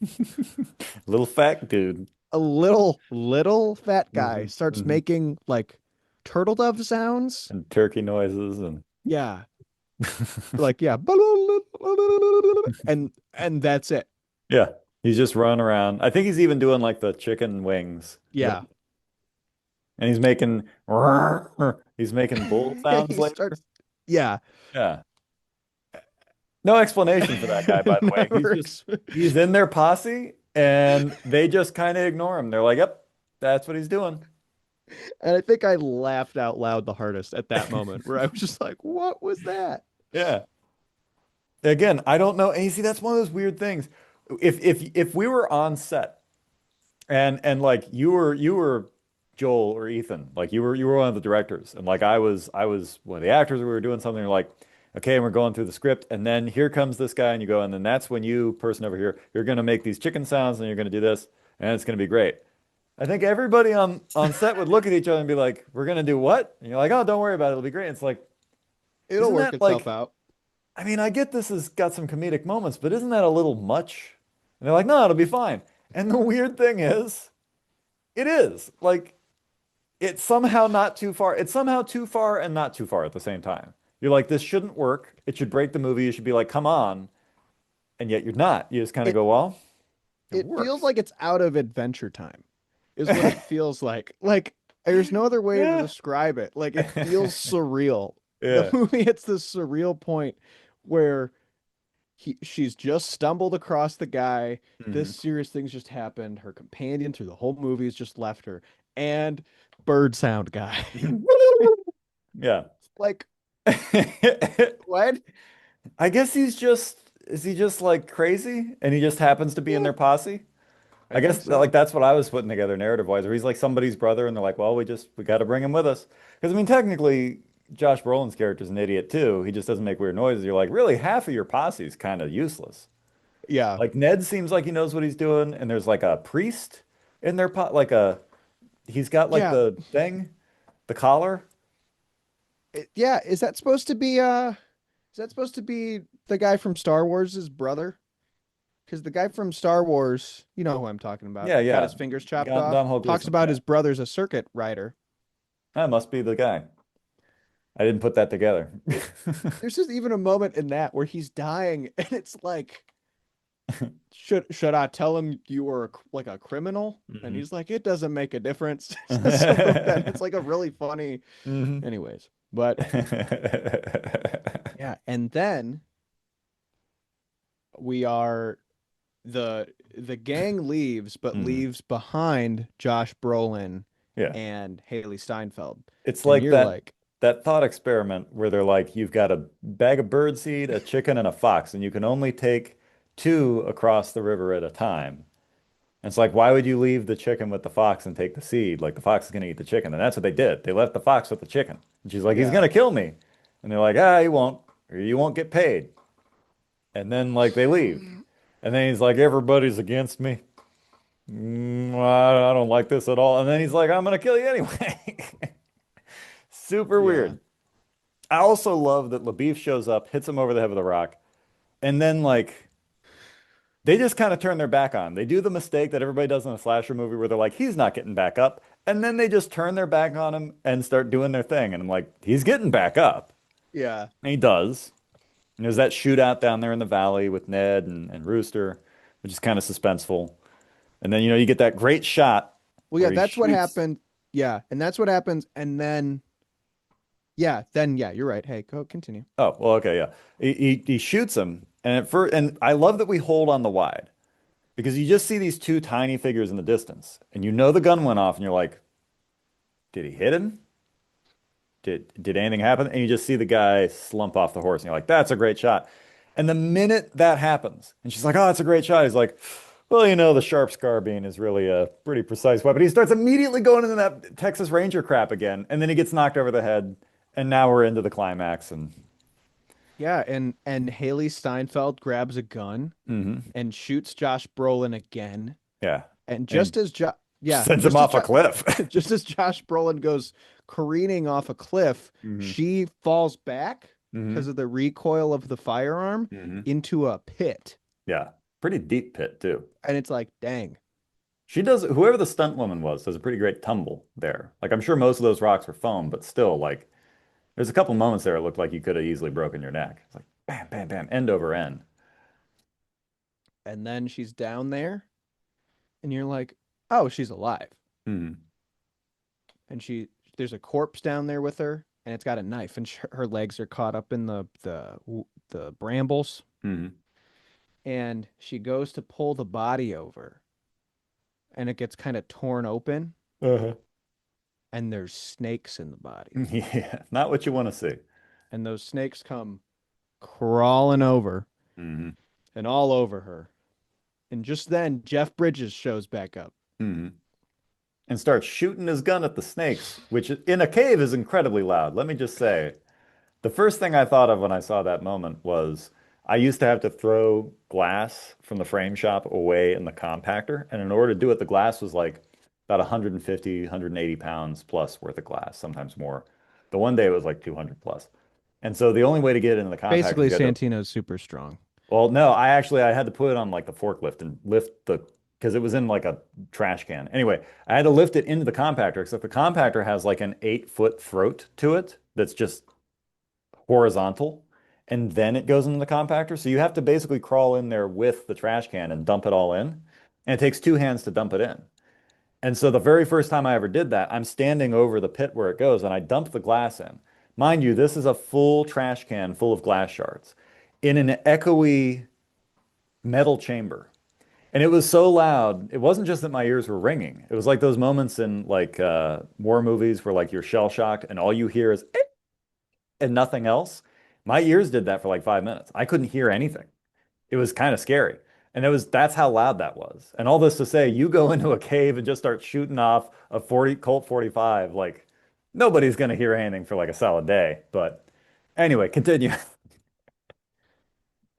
Little fat dude. a little fat guy Hmm. starts Hmm. making like turtle dove sounds. And turkey noises and Yeah, like yeah, and that's it. yeah, he's just running around. I think he's even doing like the chicken wings. Yeah, And he's making bull sounds he later. starts. Yeah, Yeah. No explanation for that guy, by the way. never. He's in their posse and they just kind of ignore him. They're like, "Yep, that's what he's doing." And I think I laughed out loud the hardest at that moment, where I was just like, "What was that?" Yeah. Again, I don't know. And you see, that's one of those weird things. If we were on set and like you were Joel or Ethan, like you were one of the directors, and like I was one of the actors. We were doing something like, okay, and we're going through the script, and then here comes this guy, and you go, and then that's when you person over here, you're gonna make these chicken sounds, and you're gonna do this, and it's gonna be great. I think everybody on set would look at each other and be like, "We're gonna do what?" And you're like, "Oh, don't worry about it. It'll be great." It's like, It'll isn't work that itself like? out. I mean, I get this has got some comedic moments, but isn't that a little much? And they're like, "No, it'll be fine." And the weird thing is, it is like. it's somehow not too far. It's somehow too far and not too far at the same time. You're like, this shouldn't work. It should break the movie. You should be like, come on. And yet you're not. You just kind of It go, well, it it feels works. like it's out of Adventure Time, is what it feels like. Like there's no other way to Yeah. describe it. Like it feels surreal. The Yeah. movie hits this surreal point where she's just stumbled across the guy. This Hmm. serious thing's just happened. Her companion through the whole movie has just left her, and bird sound guy. Yeah. Like what? I guess is he just like crazy and he just happens to be in Yeah, their posse? I I think guess like so. that's what I was putting together narrative wise, where he's like somebody's brother and they're like, well, we got to bring him with us. Because I mean, technically, Josh Brolin's character's an idiot too. He just doesn't make weird noises. You're like, really, half of your posse is kind of useless. Yeah, Like Ned seems like he knows what he's doing, and there's like a priest in their pot, he's got like yeah, the thing, the collar. yeah. Is that supposed to be the guy from Star Wars' brother? Because the guy from Star Wars, you know who I'm talking about, Yeah, got yeah. his fingers chopped Got off, Domhnall talks Gleeson. about Yeah, his brother's a circuit rider. that must be the guy. I didn't put that together. There's just even a moment in that where he's dying, and it's like, should I tell him you were like a criminal? And Hmm. he's like, it doesn't make a difference. Something like that. It's like a really funny, Hmm. anyways. But yeah, and then we are the the gang leaves, but Hmm. leaves behind Josh Brolin Yeah. and Haley Steinfeld. It's And like you're like, that thought experiment where they're like, you've got a bag of birdseed, a chicken, and a fox, and you can only take two across the river at a time. And it's like, why would you leave the chicken with the fox and take the seed? Like the fox is gonna eat the chicken. And that's what they did. They left the fox with the chicken. And she's like, he's yeah, gonna kill me. And they're like, ah, he won't, or you won't get paid. And then like they leave. And then he's like, everybody's against me. I don't like this at all. And then he's like, I'm gonna kill you anyway. Super yeah, weird. I also love that LaBeef shows up, hits him over the head with a rock, and then like they just kind of turn their back on. They do the mistake that everybody does in a slasher movie where they're like, he's not getting back up. And then they just turn their back on him and start doing their thing. And I'm like, he's getting back up. yeah. And he does. And there's that shootout down there in the valley with Ned and Rooster, which is kind of suspenseful. And then, you get that great shot Well, yeah, where he that's what shoots. happened. Yeah, and that's what happens. And then yeah, you're right. Hey, go continue. Oh, well, okay, yeah. He shoots him. And I love that we hold on the wide because you just see these two tiny figures in the distance. And you know the gun went off and you're like, did he hit him? Did anything happen? And you just see the guy slump off the horse, and you're like, "That's a great shot." And the minute that happens, and she's like, "Oh, it's a great shot," he's like, "Well, the sharp scarbine is really a pretty precise weapon." He starts immediately going into that Texas Ranger crap again, and then he gets knocked over the head, and now we're into the climax. And Yeah, and Haley Steinfeld grabs a gun hmm and shoots Josh Brolin again. yeah, And and just as sends him off a cliff. just as Josh Brolin goes careening off a cliff, Hmm. she falls back Hmm. because of the recoil of the firearm Hmm. into a pit. Yeah, pretty deep pit too. And it's like, dang. She does, whoever the stunt woman was, does a pretty great tumble there. Like I'm sure most of those rocks were foam, but still, like there's a couple moments there it looked like you could have easily broken your neck. It's like bam, bam, bam, end over end. And then she's down there and you're like, oh, she's alive. Hmm. And there's a corpse down there with her and it's got a knife and her legs are caught up in the brambles Hmm. and she goes to pull the body over and it gets kind of torn open Uh-huh. and there's snakes in the body Yeah, not what you want to see. and those snakes come crawling over Hmm. and all over her. And just then Jeff Bridges shows back up. Hmm. And starts shooting his gun at the snakes, which in a cave is incredibly loud. Let me just say, the first thing I thought of when I saw that moment was I used to have to throw glass from the frame shop away in the compactor. And in order to do it, the glass was like about 150, 180 pounds plus worth of glass, sometimes more. The one day it was like 200 plus. And so the only way to get it in the compactor is Basically, you had to, Santino's super strong. well, no, I had to put it on like the forklift and lift the because it was in like a trash can. Anyway, I had to lift it into the compactor, except the compactor has like an 8 foot throat to it that's just horizontal. And then it goes into the compactor. So you have to basically crawl in there with the trash can and dump it all in. And it takes two hands to dump it in. And so the very first time I ever did that, I'm standing over the pit where it goes and I dump the glass in. Mind you, this is a full trash can full of glass shards in an echoey metal chamber. And it was so loud. It wasn't just that my ears were ringing. It was like those moments in like war movies where like you're shell shocked and all you hear is "Eh," and nothing else. My ears did that for like 5 minutes. I couldn't hear anything. It was kind of scary. And that's how loud that was. And all this to say, you go into a cave and just start shooting off a 40 Colt 45, like nobody's gonna hear anything for like a solid day. But anyway, continue.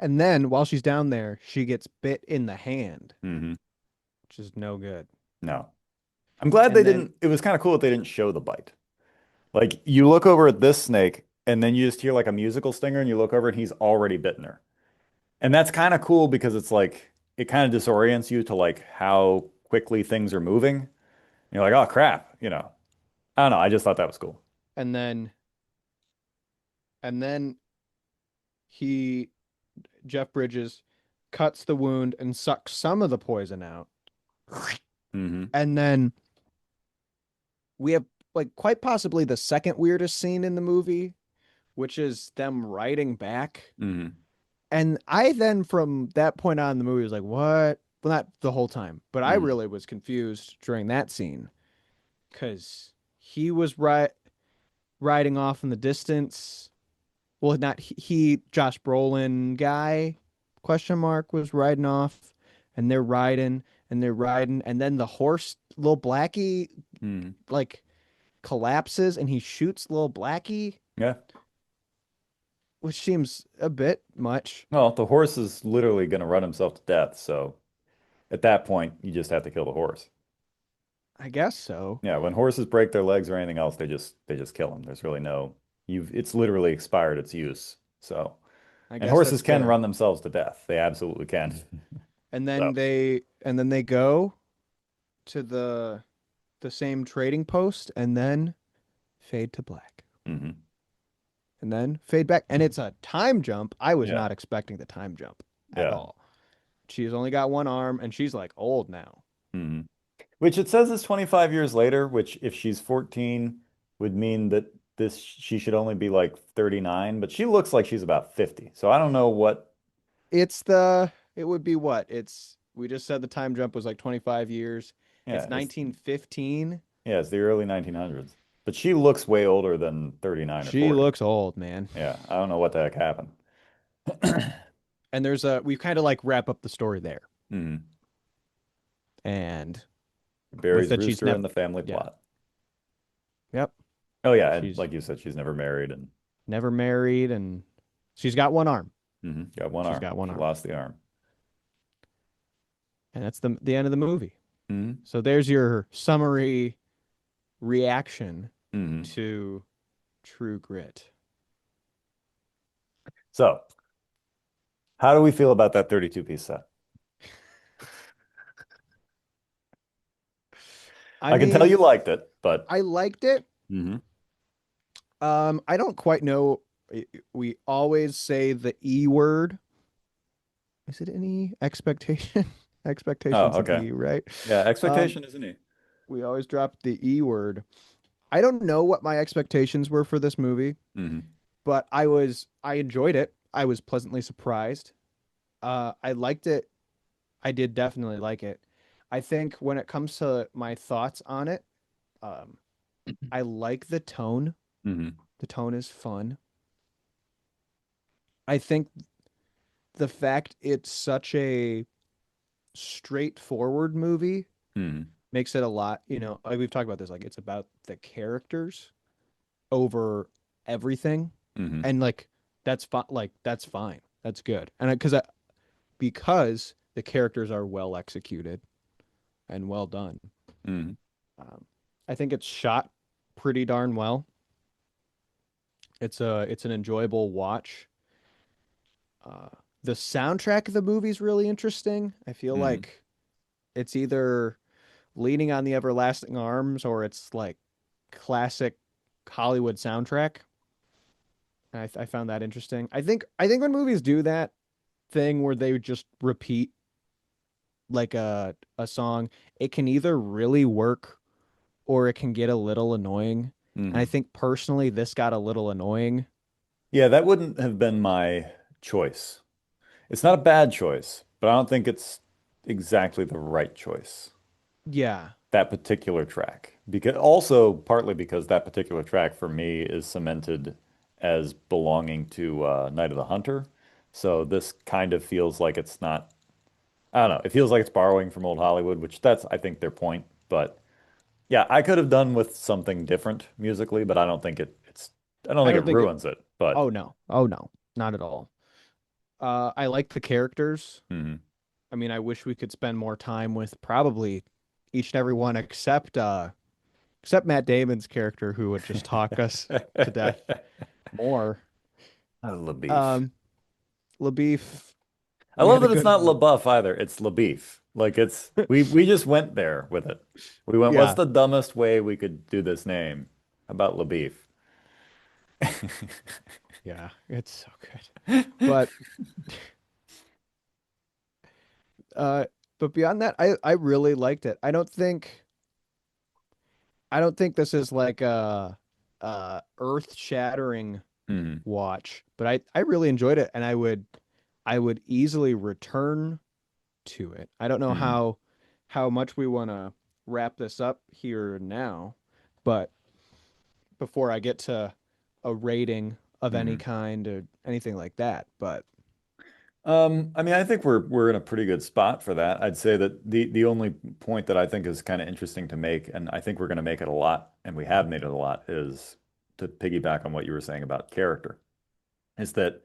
And then while she's down there, she gets bit in the hand, hmm which is no good. No. I'm glad they And then didn't, it was kind of cool that they didn't show the bite. Like you look over at this snake and then you just hear like a musical stinger and you look over and he's already bitten her. And that's kind of cool because it's like it kind of disorients you to like how quickly things are moving. And you're like, oh crap, you know. I don't know. I just thought that was cool. and then and then he Jeff Bridges cuts the wound and sucks some of the poison out. hmm And then we have like quite possibly the second weirdest scene in the movie, which is them riding back. hmm And I then from that point on the movie was like, what? Well, not the whole time, but I hmm really was confused during that scene because he was riding off in the distance. Well, not Josh Brolin guy, question mark, was riding off, and they're riding and they're riding, and then the horse, little Blackie, hmm like collapses and he shoots little Blackie, Yeah. which seems a bit much. Well, the horse is literally going to run himself to death. So at that point, you just have to kill the horse. I guess so. Yeah. When horses break their legs or anything else, they just kill them. There's really no, it's literally expired its use. So, I and guess horses that's can fair. run themselves to death. They absolutely can. And So, then they go to the same trading post and then fade to black. hmm And then fade back. And it's a time jump. I was Yeah. not expecting the time jump at Yeah. all. She's only got one arm and she's like old now. hmm Which it says is 25 years later, which if she's 14 would mean that she should only be like 39, but she looks like she's about 50. So I don't know what, It would be what? We just said the time jump was like 25 years. yeah, It's 1915. it's the early 1900s. But she looks way older than 39 or She 40. looks old, man. Yeah, I don't know what the heck happened. And we kind of like wrap up the story there. hmm And with Barry's that, she's rooster never, and the family yeah, plot. yep. Oh yeah, and She's like you said, she's never married and never married and she's got one arm. got one She's arm. got one She arm. lost the arm. And that's the end of the movie. hmm So there's your summary reaction hmm to True Grit. So, how do we feel about that 32-piece set? I I can tell mean, you liked it, but I liked it. hmm I don't quite know. We always say the E word. Is it any expectation? Expectations Oh, an okay. E, right? Yeah, Um, expectation isn't he? we always drop the E word. I don't know what my expectations were for this movie, hmm but I enjoyed it. I was pleasantly surprised. I liked it. I did definitely like it. I think when it comes to my thoughts on it, um, I like the tone. hmm The tone is fun. I think the fact it's such a straightforward movie hmm makes it a lot, like we've talked about this, like it's about the characters over everything. hmm And like that's fine, like that's fine. That's good. And because the characters are well executed and well done. hmm Um, I think it's shot pretty darn well. It's an enjoyable watch. Uh, the soundtrack of the movie is really interesting. I feel hmm like it's either Leaning on the Everlasting Arms or it's like classic Hollywood soundtrack. I found that interesting. I think when movies do that thing where they just repeat like a song, it can either really work or it can get a little annoying. And I Hmm. think personally this got a little annoying. Yeah, that wouldn't have been my choice. It's not a bad choice, but I don't think it's exactly the right choice. Yeah. That particular track. Because also partly because that particular track for me is cemented as belonging to Night of the Hunter. So this kind of feels like it's not, I don't know, it feels like it's borrowing from old Hollywood, which that's I think their point. But yeah, I could have done with something different musically, but I don't I think it don't think it ruins it. But Oh no. Oh no. Not at all. I like the characters. mhm. I mean, I wish we could spend more time with probably each and every one except Matt Damon's character who would just talk us to death more. LaBeef. Um, LaBeef, I we love had a that it's good not one. LaBeouf either. It's LaBeef. Like it's we just went there with it. We went, what's Yeah, the dumbest way we could do this name? How about LaBeef? yeah, it's so good. But uh but beyond that, I really liked it. I don't think this is like a earth-shattering Hmm. watch, but I really enjoyed it and I would easily return to it. I don't know Hmm. how much we want to wrap this up here now, but before I get to a rating of any Hmm. kind or anything like that, but I mean, I think we're in a pretty good spot for that. I'd say that the only point that I think is kind of interesting to make, and I think we're going to make it a lot, and we have made it a lot, is to piggyback on what you were saying about character. Is that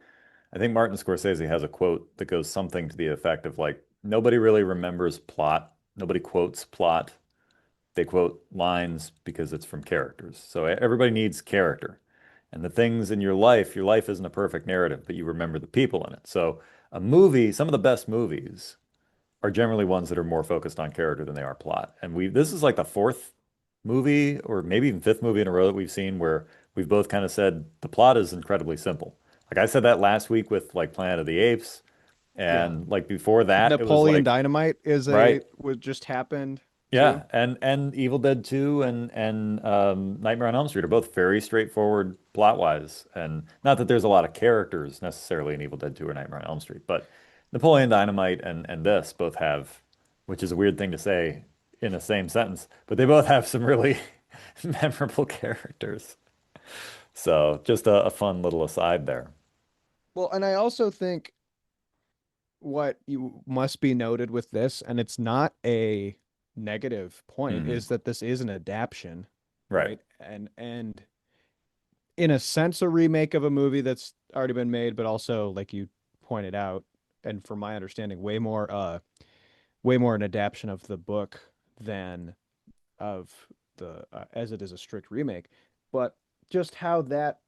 I think Martin Scorsese has a quote that goes something to the effect of like, nobody really remembers plot. Nobody quotes plot. They quote lines because it's from characters. So everybody needs character. And the things in your life isn't a perfect narrative, but you remember the people in it. So a movie, some of the best movies are generally ones that are more focused on character than they are plot. And this is like the fourth movie or maybe even fifth movie in a row that we've seen where we've both kind of said the plot is incredibly simple. Like I said that last week with like Planet of the Apes, yeah. and like before that, it was Napoleon like, Dynamite is a right, was just happened too. yeah, and Evil Dead 2 and Nightmare on Elm Street are both very straightforward plot wise, and not that there's a lot of characters necessarily in Evil Dead 2 or Nightmare on Elm Street, but Napoleon Dynamite and this both have, which is a weird thing to say in the same sentence, but they both have some really memorable characters. So just a fun little aside there. Well, and I also think what you must be noted with this, and it's not a negative point, Hmm. is that this is an adaptation, Right. right? And in a sense a remake of a movie that's already been made, but also like you pointed out, and from my understanding, way more an adaptation of the book than of the as it is a strict remake. But just how that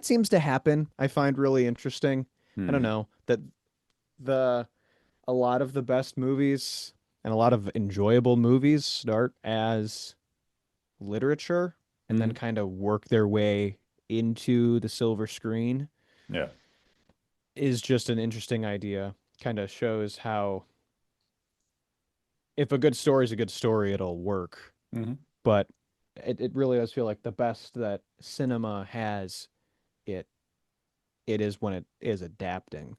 seems to happen, I find really interesting. I don't Hmm. know that the a lot of the best movies and a lot of enjoyable movies start as literature and then Hmm. kind of work their way into the silver screen Yeah. is just an interesting idea. Kind of shows how if a good story is a good story, it'll work. Hmm. But it really does feel like the best that cinema has it it is when it is adapting,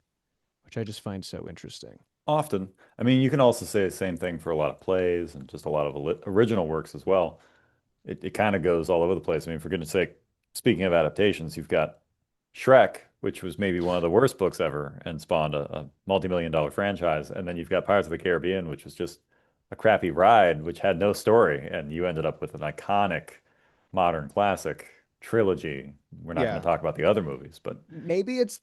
which I just find so interesting. Often. I mean, you can also say the same thing for a lot of plays and just a lot of original works as well. It kind of goes all over the place. I mean, for goodness sake, speaking of adaptations, you've got Shrek, which was maybe one of the worst books ever and spawned a multi-million dollar franchise. And then you've got Pirates of the Caribbean, which was just a crappy ride, which had no story. And you ended up with an iconic modern classic trilogy. We're not going Yeah. to talk about the other movies, but Maybe it's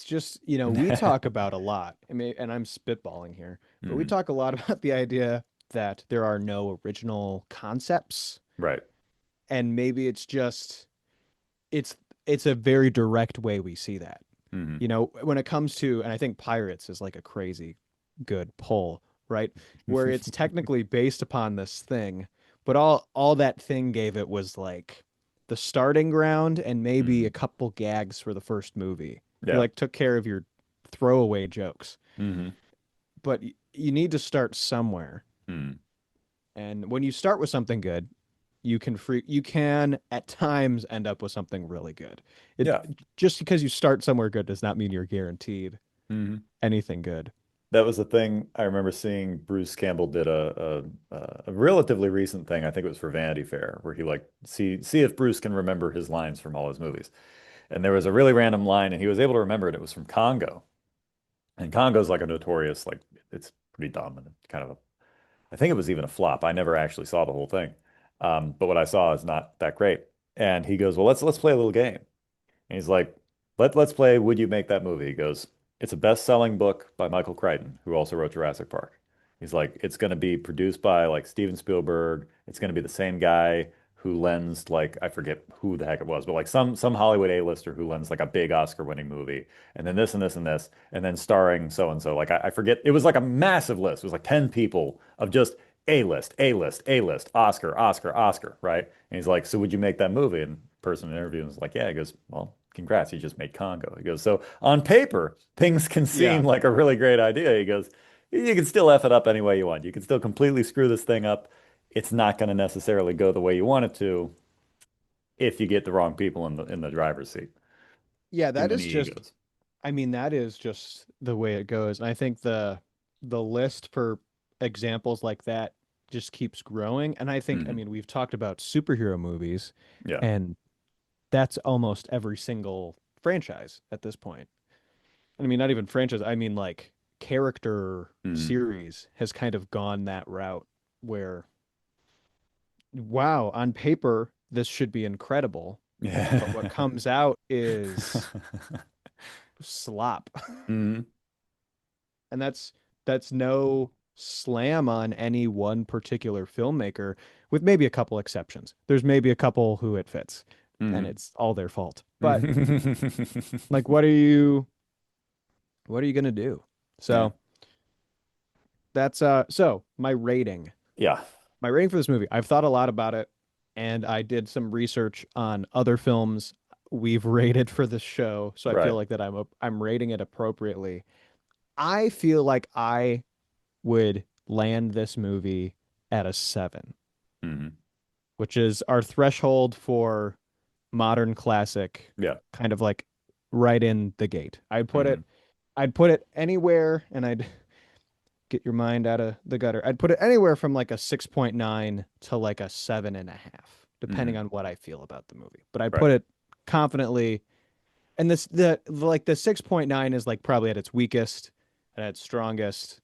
just, we talk about a lot. I mean, and I'm spitballing here, but we Mhm. talk a lot about the idea that there are no original concepts, Right. and maybe it's it's a very direct way we see that. Hmm. When it comes to, and I think Pirates is like a crazy good pull, right? Where it's technically based upon this thing, but all that thing gave it was like the starting ground and maybe a Mhm. couple gags for the first movie. You Yeah. like took care of your throwaway jokes, Hmm. but you need to start somewhere. Hmm. And when you start with something good, you can at times end up with something really good. It Yeah. just because you start somewhere good does not mean you're guaranteed Hmm. anything good. That was the thing I remember seeing. Bruce Campbell did a relatively recent thing. I think it was for Vanity Fair, where he like see if Bruce can remember his lines from all his movies. And there was a really random line, and he was able to remember it. It was from Congo, and Congo's like a notorious like it's pretty dumb and kind of a. I think it was even a flop. I never actually saw the whole thing, but what I saw is not that great. And he goes, "Well, let's play a little game." And he's like, let's play Would You Make That Movie? He goes, it's a best-selling book by Michael Crichton, who also wrote Jurassic Park. He's like, it's going to be produced by like Steven Spielberg. It's going to be the same guy who lends like I forget who the heck it was, but like some Hollywood A-lister who lends like a big Oscar-winning movie, and then this and this and this, and then starring so and so. Like I forget, it was like a massive list. It was like 10 people of just A-list, A-list, A-list, Oscar, Oscar, Oscar, right? And he's like, so would you make that movie? And the person interviewing was like, yeah. He goes, well, congrats, you just made Congo. He goes, so on paper, things can seem Yeah. like a really great idea. He goes, you can still F it up any way you want. You can still completely screw this thing up. It's not going to necessarily go the way you want it to if you get the wrong people in the driver's seat. Yeah, Too that is many just egos. I mean that is just the way it goes. And I think the list for examples like that just keeps growing. And I think I Hmm. mean we've talked about superhero movies Yeah. and that's almost every single franchise at this point. I mean, not even franchise. I mean, like character Hmm. series has kind of gone that route where, wow, on paper, this should be incredible, but what Yeah. comes out is slop. Hmm. And that's no slam on any one particular filmmaker, with maybe a couple exceptions. There's maybe a couple who it fits, and Hmm. it's all their fault. But Hmm. like, what are you gonna do? Yeah. So that's so my rating. Yeah. My rating for this movie, I've thought a lot about it, and I did some research on other films we've rated for this show, so I feel Right. like that I'm rating it appropriately. I feel like I would land this movie at a 7, Hmm. which is our threshold for modern classic, Yeah. kind of like right in the gate. Hmm. I'd put it anywhere, and I'd get your mind out of the gutter. I'd put it anywhere from like a 6.9 to like a 7.5, depending Hmm. on what I feel about the movie. But I'd Right. put it confidently. And like the 6.9 is like probably at its weakest and at its strongest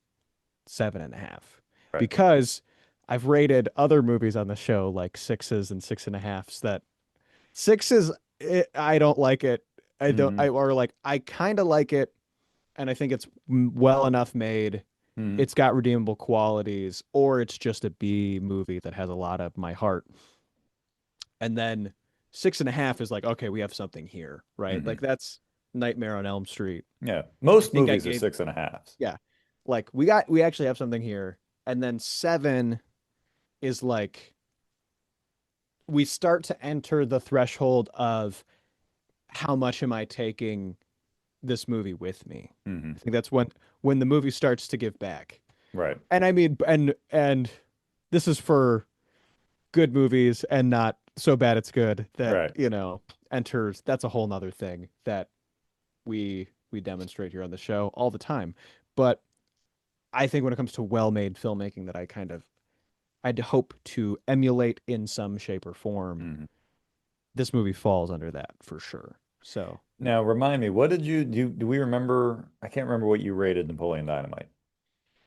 7.5. Right. Because I've rated other movies on the show like sixes and 6.5s that sixes, I don't like it. I Hmm. or like I kind of like it and I think it's well enough made. Hmm. It's got redeemable qualities, or it's just a B movie that has a lot of my heart. And then 6.5 is like, okay, we have something here, right? Like Hmm. that's Nightmare on Elm Street. Yeah. I Most think I movies are gave, 6.5s. yeah, like we actually have something here. And then 7 is like we start to enter the threshold of how much am I taking this movie with me? Hmm. I think that's when the movie starts to give back. Right. And I mean, and this is for good movies and not so bad it's good that, Right. enters. That's a whole nother thing that we demonstrate here on the show all the time. But I think when it comes to well-made filmmaking that I'd hope to emulate in some shape or form, Hmm. this movie falls under that for sure. So Now, remind me, what did you do? Do we remember? I can't remember what you rated Napoleon Dynamite.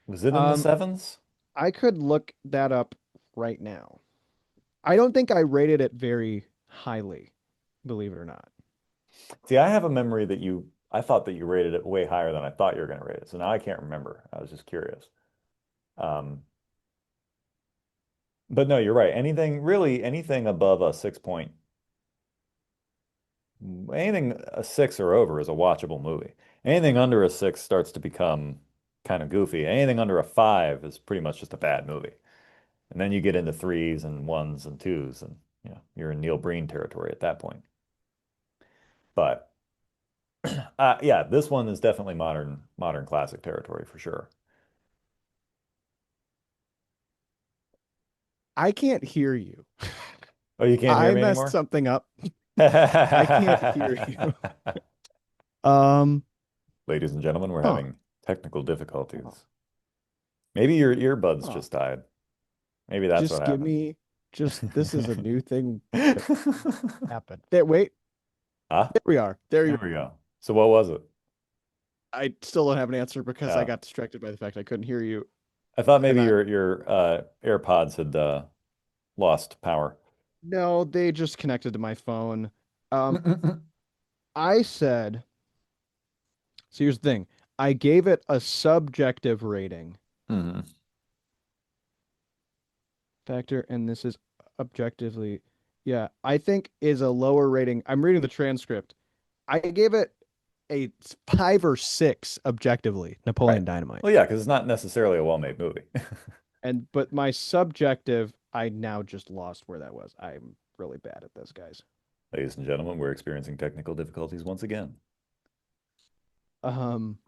Was it in the um sevens? I could look that up right now. I don't think I rated it very highly, believe it or not. See, I have a memory that I thought that you rated it way higher than I thought you were going to rate it. So now I can't remember. I was just curious. Um, but no, you're right. Anything above a 6 point, anything a 6 or over is a watchable movie. Anything under a 6 starts to become kind of goofy. Anything under a 5 is pretty much just a bad movie. And then you get into threes and ones and twos, and you're in Neil Breen territory at that point. But yeah, this one is definitely modern classic territory for sure. I can't hear you. Oh, you can't hear I me messed anymore? something up. I can't hear you. Um, Ladies and gentlemen, we're huh. having technical difficulties. Maybe your earbuds Huh. just died. Maybe that's what Just give happened. me just this is a new thing that happened. There, wait, Ah, there we are. There there you we go. So what was it? I still don't have an answer because I Yeah. got distracted by the fact I couldn't hear you. I thought And maybe I your AirPods had lost power. no, they just connected to my phone. I said, so here's the thing. I gave it a subjective rating Hmm. factor, and this is objectively, yeah, I think is a lower rating. I'm reading the transcript. I gave it a 5 or 6 objectively, Right. Napoleon Dynamite. Well, yeah, because it's not necessarily a well-made movie. And but my subjective, I now just lost where that was. I'm really bad at this, guys. Ladies and gentlemen, we're experiencing technical difficulties once again. Um,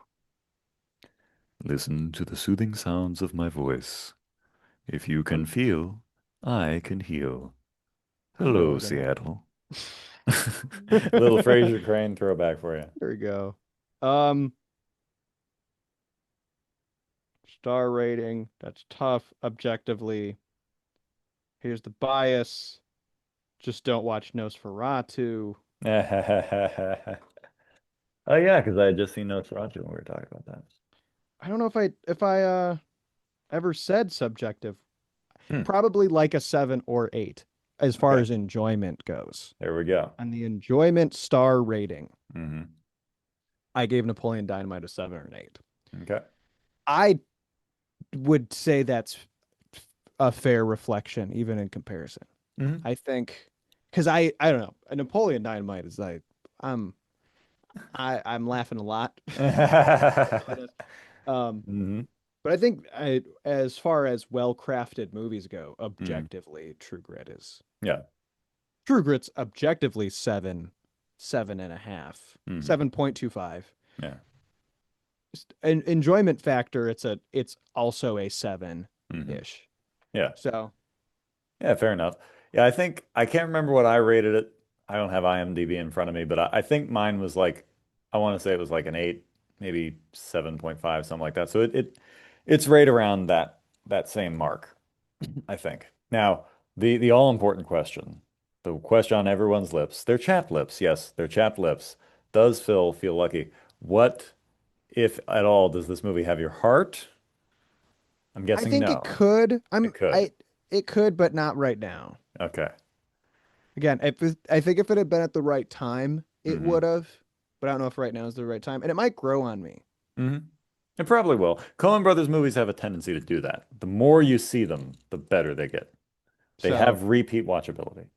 Listen to the soothing sounds of my voice. If you what can feel, I can heal. I'm Hello, really gonna. Seattle. Little Fraser Crane throwback for you. There we go. Um, Star rating. That's tough. Objectively, here's the bias. Just don't watch Nosferatu. Oh yeah, because I had just seen Nosferatu when we were talking about that. I don't know if I ever said subjective. Hmm. Probably like a 7 or 8 as far Okay, as enjoyment goes. there we go. On the enjoyment star rating, Hmm. I gave Napoleon Dynamite a 7 or an 8. Okay. I would say that's a fair reflection, even in comparison. Hmm. I think because I don't know, a Napoleon Dynamite is like I'm I'm laughing a lot. Um, Hmm. but I think as far as well-crafted movies go, Hmm. objectively, Yeah. True Grit's objectively 7.5, Hmm. 7.25. Yeah. An enjoyment factor, it's also a Hmm. 7-ish. Yeah. So Yeah, fair enough. Yeah, I think I can't remember what I rated it. I don't have IMDb in front of me, but I think mine was like I want to say it was like an 8, maybe 7.5, something like that. So it's right around that same mark, I think. Now, the all important question, the question on everyone's lips, they're chapped lips. Yes, they're chapped lips. Does Phil feel lucky? What, if at all, does this movie have your heart? I'm I guessing think it no. could. It could. It could, but not right now. Okay. Again, I think if it had been at the right time, it Hmm. would have. But I don't know if right now is the right time, and it might grow on me. Hmm. It probably will. Coen Brothers movies have a tendency to do that. The more you see them, the better they get. They So have repeat watchability.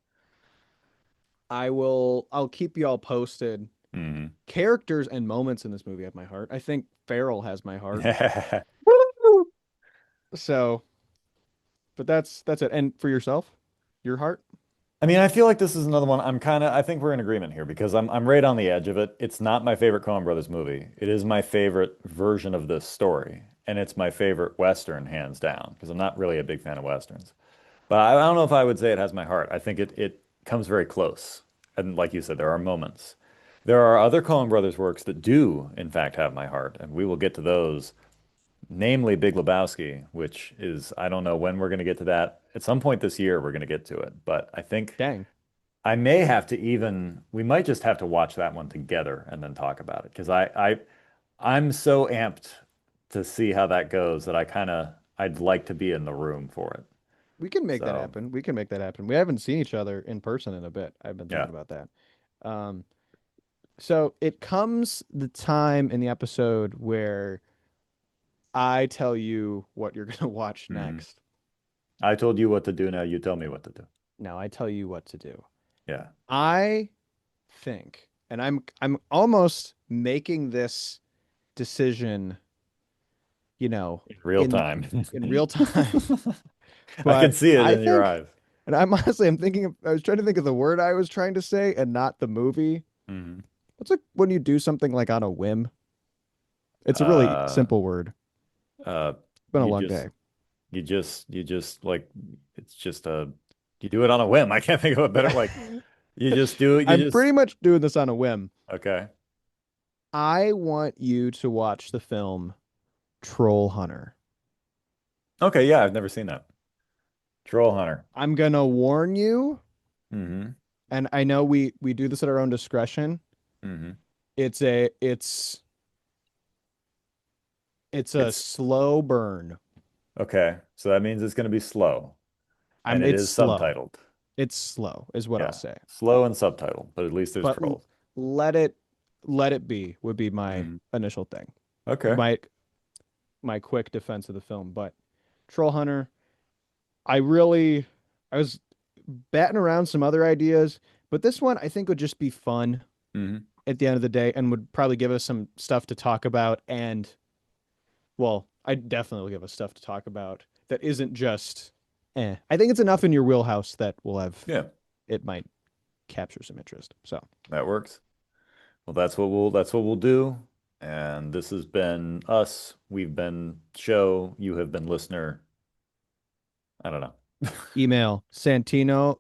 I'll keep you all posted. Hmm. Characters and moments in this movie have my heart. I think Farrell has my heart. Woo! So, but that's it. And for yourself, your heart? I mean, I feel like this is another one. I think we're in agreement here because I'm right on the edge of it. It's not my favorite Coen Brothers movie. It is my favorite version of this story, and it's my favorite Western, hands down, because I'm not really a big fan of Westerns. But I don't know if I would say it has my heart. I think it comes very close. And like you said, there are moments. There are other Coen Brothers works that do, in fact, have my heart, and we will get to those, namely Big Lebowski, which is, I don't know when we're going to get to that. At some point this year, we're going to get to it. But I think Dang. I may have to even, we might just have to watch that one together and then talk about it. Because I'm so amped to see how that goes that I'd like to be in the room for it. We can make that So, happen. We can make that happen. We haven't seen each other in person in a bit. I've been yeah. thinking about that. Um, so it comes the time in the episode where I tell you what you're gonna watch Mhm. next. I told you what to do. Now you tell me what to do. Now I tell you what to do. Yeah. I think, and I'm almost making this decision you know, In real in time. real time. I can But see it I in your think, eyes. and I'm thinking I was trying to think of the word I was trying to say and not the movie. Hmm. What's like when you do something like on a whim? It's a really Uh, simple word. uh, It's been a you long just, day. you just like, it's just you do it on a whim. I can't think of a better, like, you just do it. You I'm just, pretty much doing this on a whim. okay. I want you to watch the film Troll Hunter. Okay. Yeah. I've never seen that. Troll Hunter. I'm gonna warn you, Hmm. and I know we do this at our own discretion. Hmm. It's a It's slow burn. okay. So that means it's going to be slow and it It's is slow. subtitled. It's slow is what I'll Yeah. say. Slow and subtitled, but at least there's But trolls. let it let it be would be my Hmm. initial thing. Okay. My my quick defense of the film. But Troll Hunter, I really I was batting around some other ideas, but this one I think would just be fun Hmm. at the end of the day and would probably give us some stuff to talk about. And well, I definitely will give us stuff to talk about that isn't just I think it's enough in your wheelhouse that we'll have Yeah, it might capture some interest. So that works. Well, that's what we'll do. And this has been us. We've been show. You have been listener. I don't know. email Santino.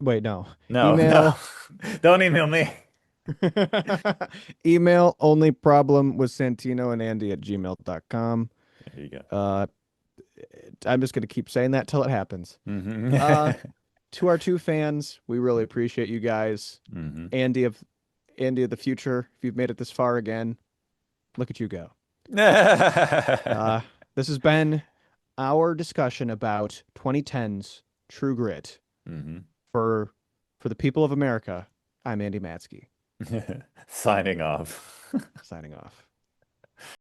Wait, no. No, no. Email Don't email me. email only problem with Santino and Andy at gmail.com. There you go. Uh, I'm just going to keep saying that till it happens. Hmm. Uh, to our two fans, we really appreciate you guys. Hmm. Andy of Andy of the future, if you've made it this far again, look at you go. Uh, this has been our discussion about 2010's True Grit Hmm. for for the people of America. I'm Andy Matzke, Signing off. signing off.